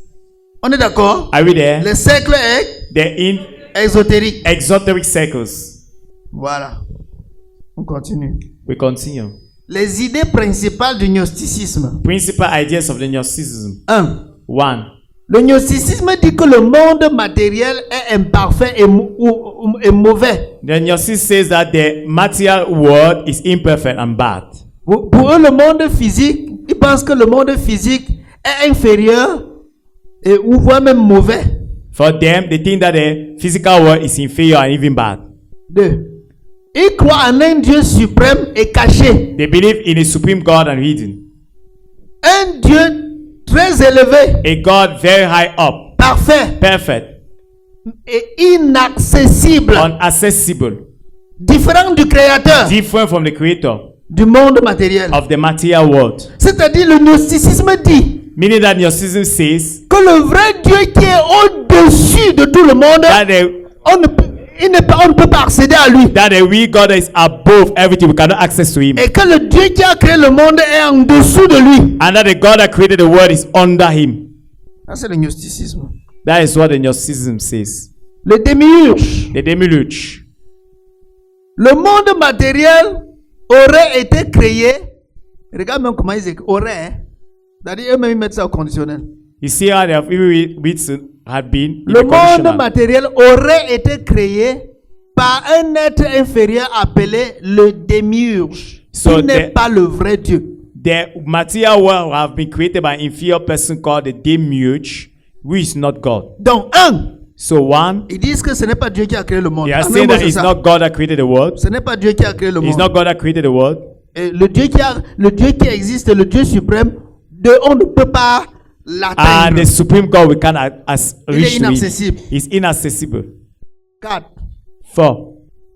On est d'accord? Are we there? Le cercle est They're in exotérique. exoteric circles. Voilà. On continue. We continue. Les idées principales du gnosticisme. Principal ideas of the Gnosticism. 1. 1. Le gnosticisme dit que le monde matériel est imparfait et mauvais. The Gnosis says that the material world is imperfect and bad. Pour eux, le monde physique, ils pensent que le monde physique est inférieur et ou voire même mauvais. For them, they think that the physical world is inferior and even bad. 2. Ils croient en un Dieu suprême et caché. They believe in a supreme God and hidden. Un Dieu très élevé, A God very high up, parfait perfect, et inaccessible. unaccessible, Différent du Créateur different from the creator du monde matériel. of the material world. C'est-à-dire le gnosticisme dit Meaning that Gnosticism says que le vrai Dieu qui est au-dessus de tout le monde, that on ne peut pas accéder à lui. the real God is above everything. We cannot access to him. Et que le Dieu qui a créé le monde est en dessous de lui. And that the God that created the world is under him. Ça, c'est le gnosticisme. That is what the Gnosticism says. Le démiurge. The Demiurge. Le monde matériel aurait été créé. Regarde même comment ils écrivent. Aurait. Hein? C'est-à-dire eux-mêmes ils mettent ça au conditionnel. You see how the reason had been in Le the monde conditional. matériel aurait été créé par un être inférieur appelé le démiurge, So qui n'est the- pas le vrai Dieu. The material world have been created by an inferior person called the demiurge, who is not God. Donc, So one, ils disent que ce n'est pas Dieu qui a créé le monde. they are En un saying mot, that c'est it's ça. not God that created the world. Ce n'est pas Dieu qui a créé le It's monde. not God that created the world. Et le Dieu qui existe, le Dieu suprême, on ne peut pas And l'atteindre. the supreme God we cannot Il est reach to it. inaccessible. It's inaccessible. 4. 4.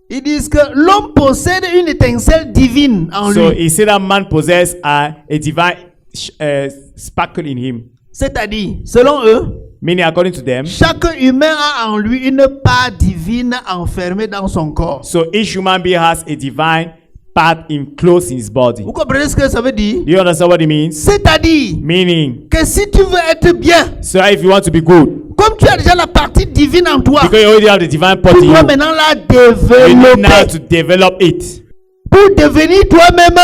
Ils disent que l'homme possède une étincelle divine en So lui. he said that man possesses a divine sparkle in him. C'est-à-dire, selon eux, Meaning, according to them, chaque humain a en lui une part divine enfermée dans son corps. so each human being has a divine part enclosed in his body. Vous comprenez ce que ça veut dire? Do you understand what it means? C'est-à-dire Meaning, que si tu veux être bien, so if you want to be good, comme tu as déjà la partie divine en toi, because you already have the divine part tu in dois you, maintenant la you need now to développer develop it. pour devenir toi-même.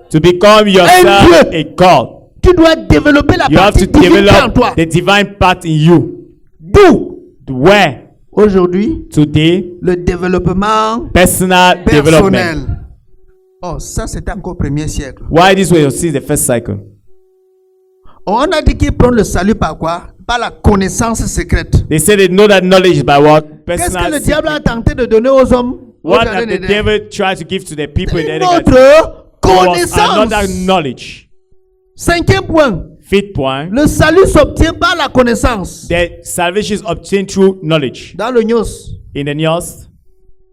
To become yourself Dieu. a God. Tu dois développer la You have partie to divine qui est en toi. develop the divine part in you. D'où Where aujourd'hui today, le développement personal personnel. development. Oh, ça c'était encore au 1er siècle. Why this way? You see the first cycle. On a dit qu'ils prennent le salut par quoi? Par la connaissance secrète. They say they know that knowledge by what? Qu'est-ce que Personal le diable a secret. tenté de donner aux hommes? What Aux that the derniers- devil tried to give to the people in the Une Edgar autre was connaissance. another knowledge. 5e point. Fifth point, Le salut s'obtient par la connaissance. the salvation is obtained through knowledge. Dans le Gnos. In the news,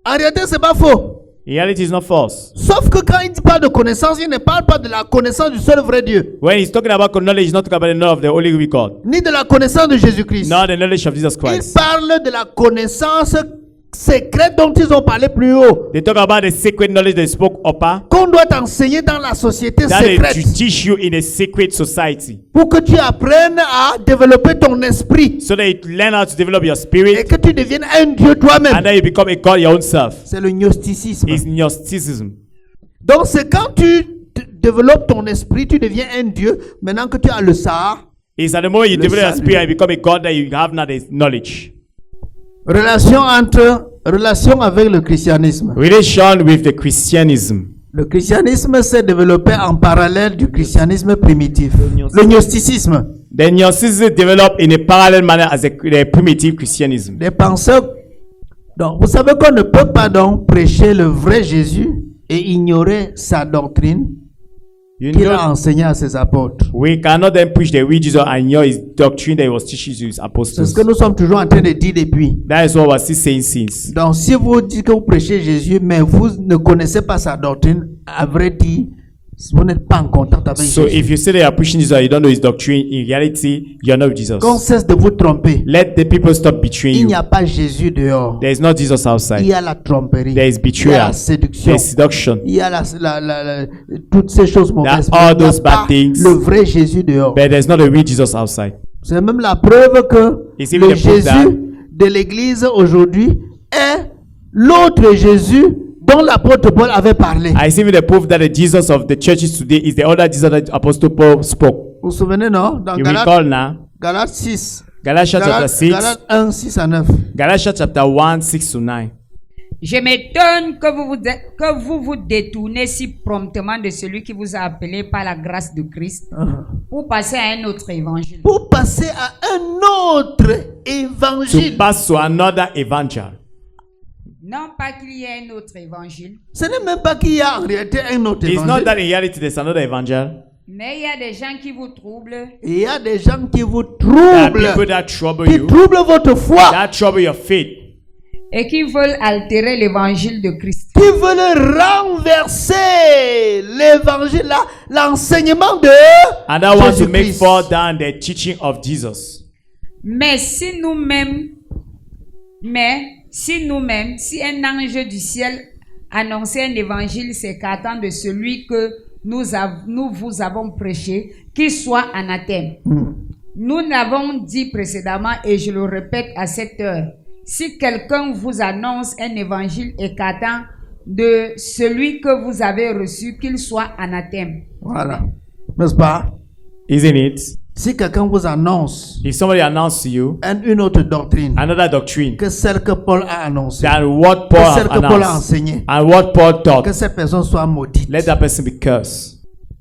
En réalité, c'est pas faux. in reality, it's not false. Sauf que quand il parle de connaissance, il ne parle pas de la connaissance du seul vrai Dieu. When he's talking about knowledge, he's not talking about the knowledge of the only God, Ni de la connaissance de Jésus-Christ. not the knowledge of Jesus Il Christ. parle de la connaissance secrète dont ils ont parlé plus haut. They talk about the secret knowledge they spoke upon, Qu'on doit enseigner dans la société that they secrète. to teach you in a secret society, Pour que tu apprennes à développer ton esprit. so that you learn how to develop your Et spirit, que tu deviennes un Dieu and toi-même. then you become a God your own self. C'est le gnosticisme. It's Gnosticism. Donc c'est quand tu développes ton esprit, tu deviens un Dieu. Maintenant que tu as le Sahara. It's at the moment you Le develop your salut. spirit and become a God that you have now the knowledge. Relation avec le christianisme. Relation with the Christianism. Le christianisme s'est développé en parallèle du christianisme primitif. Le gnosticisme. The Gnosticism developed in a parallel manner as the primitive Christianism. Des penseurs. Donc, vous savez qu'on ne peut pas donc prêcher le vrai Jésus et ignorer sa doctrine You qu'il a know, enseignée à ses apôtres. we cannot then preach the real Jesus and know his doctrine that he was teaching to his C'est apostles. ce que nous sommes toujours en train de dire depuis. That is what we're still saying since. Donc, si vous dites que vous prêchez Jésus, mais vous ne connaissez pas sa doctrine, à vrai dire, vous n'êtes pas en contact avec So Jésus. if you say that you are preaching Jesus and you don't know his doctrine, in reality, you are not with Jesus. Qu'on cesse de vous tromper. Let the people stop betraying Il you. n'y a pas Jésus dehors. There is not Jesus Il outside. y a la tromperie. There is Il y a betrayal. la séduction. There is seduction. Il y a toutes ces choses mauvaises. all Mais il n'y a those pas bad things. le vrai Jésus dehors. But there's not a real Jesus outside. C'est même la preuve que It's even le the proof that- Jésus de l'Église aujourd'hui est l'autre Jésus dont l'apôtre Paul avait parlé. I see the proof that the Jesus of the churches today is the other Jesus that Apostle Paul spoke. Vous vous souvenez, non? Dans You recall now, Galates 6. Galatians chapter 6, Galates 1, 6 à 9. Galatians chapter 1, 6 to 9. Je m'étonne que vous vous détournez si promptement de celui qui vous a appelé par la grâce de Christ pour passer à un autre évangile. Pour passer à un autre To évangile. pass to another evangel. Non pas qu'il y ait un autre évangile, Ce n'est même pas qu'il y a en réalité un autre It's not évangile. that in reality there's another evangel. mais il y a des gens qui vous troublent, Il y a des gens qui vous There are people troublent. that trouble Qui you, troublent votre foi. that trouble your faith, et qui veulent altérer l'évangile de Christ. Qui veulent renverser l'évangile, l'enseignement de and that want to make Jésus-Christ. fall down the teaching of Jesus. Mais si nous-mêmes, si un ange du ciel annonçait un évangile s'écartant de celui que nous vous avons prêché, qu'il soit anathème. Nous l'avons dit précédemment et je le répète à cette heure. Si quelqu'un vous annonce un évangile écartant de celui que vous avez reçu, qu'il soit anathème. Voilà. N'est-ce pas? Isn't it? Si quelqu'un vous annonce If somebody announces to you une autre doctrine another doctrine que celle que Paul a annoncée, than what que Paul celle has que Paul a announced enseignée, and what Paul que taught, cette personne soit maudite. let that person be cursed.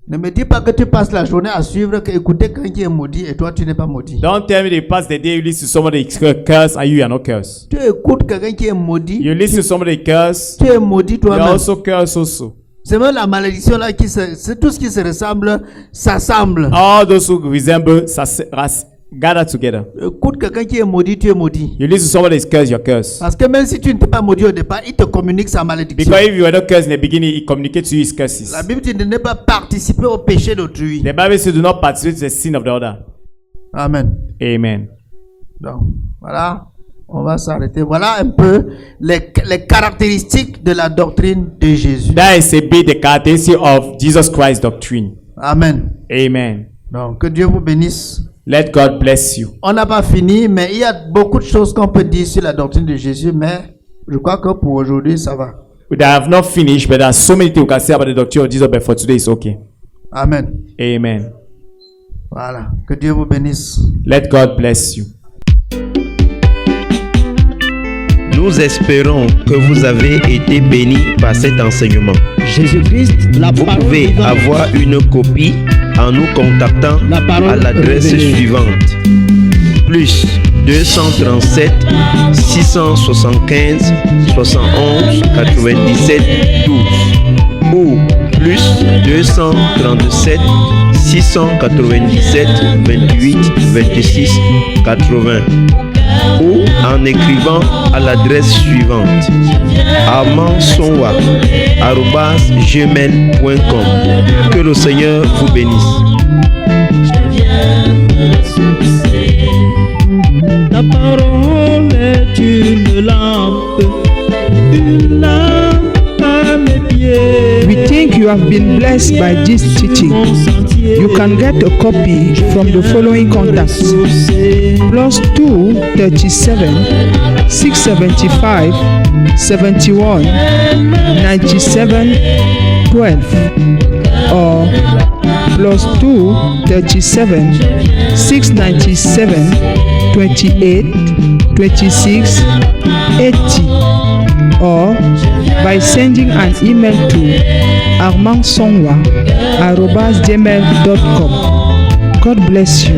Ne me dis pas que tu passes la journée à suivre, que écouter quelqu'un qui est maudit et toi tu n'es pas maudit. Don't tell me they pass the day you listen to somebody cursed and you are not cursed. Tu écoutes quelqu'un qui est maudit, You listen to somebody cursed, tu es maudit you are toi-même. also cursed also. C'est même la malédiction là c'est tout ce qui se ressemble, s'assemble. All those who resemble gather together. Écoute quelqu'un qui est maudit, tu es maudit. You listen to somebody is cursed, you're cursed. Parce que même si tu n'étais pas maudit au départ, il te communique sa malédiction. Because if you were not cursed in the beginning, he communicates to you his curses. La Bible dit de ne pas participer au péché d'autrui. The Bible says do not participate to the sin of the other. Amen. Amen. Donc, voilà, on va s'arrêter. Voilà un peu les caractéristiques de la doctrine de Jésus. That is a bit the characteristic of Jesus Christ doctrine. Amen. Amen. Donc, que Dieu vous bénisse. Let God bless you. On n'a pas fini, mais il y a beaucoup de choses qu'on peut dire sur la doctrine de Jésus, mais je crois que pour aujourd'hui, ça va. We have not finished, but there are so many things we can say about the doctrine of Jesus, but for today it's okay. Amen. Amen. Voilà. Que Dieu vous bénisse. Let God bless you. Nous espérons que vous avez été bénis par cet enseignement. Jésus-Christ, la Vous parole pouvez vivante. avoir une copie en nous contactant La parole à l'adresse révélée. suivante: plus 237 675 71 97 12 ou plus 237 697 28 26 80 ou en écrivant à l'adresse suivante: amansonwa@gmail.com. Que le Seigneur vous bénisse. Ta parole est une lampe à mes pieds. We think you have been blessed by this teaching. Mon sentier. You can get a copy from the following contacts: plus 237 675 71 97 12 or plus 237 697 28 26 80 or by sending an email to armandsonwa@gmail.com. God bless you.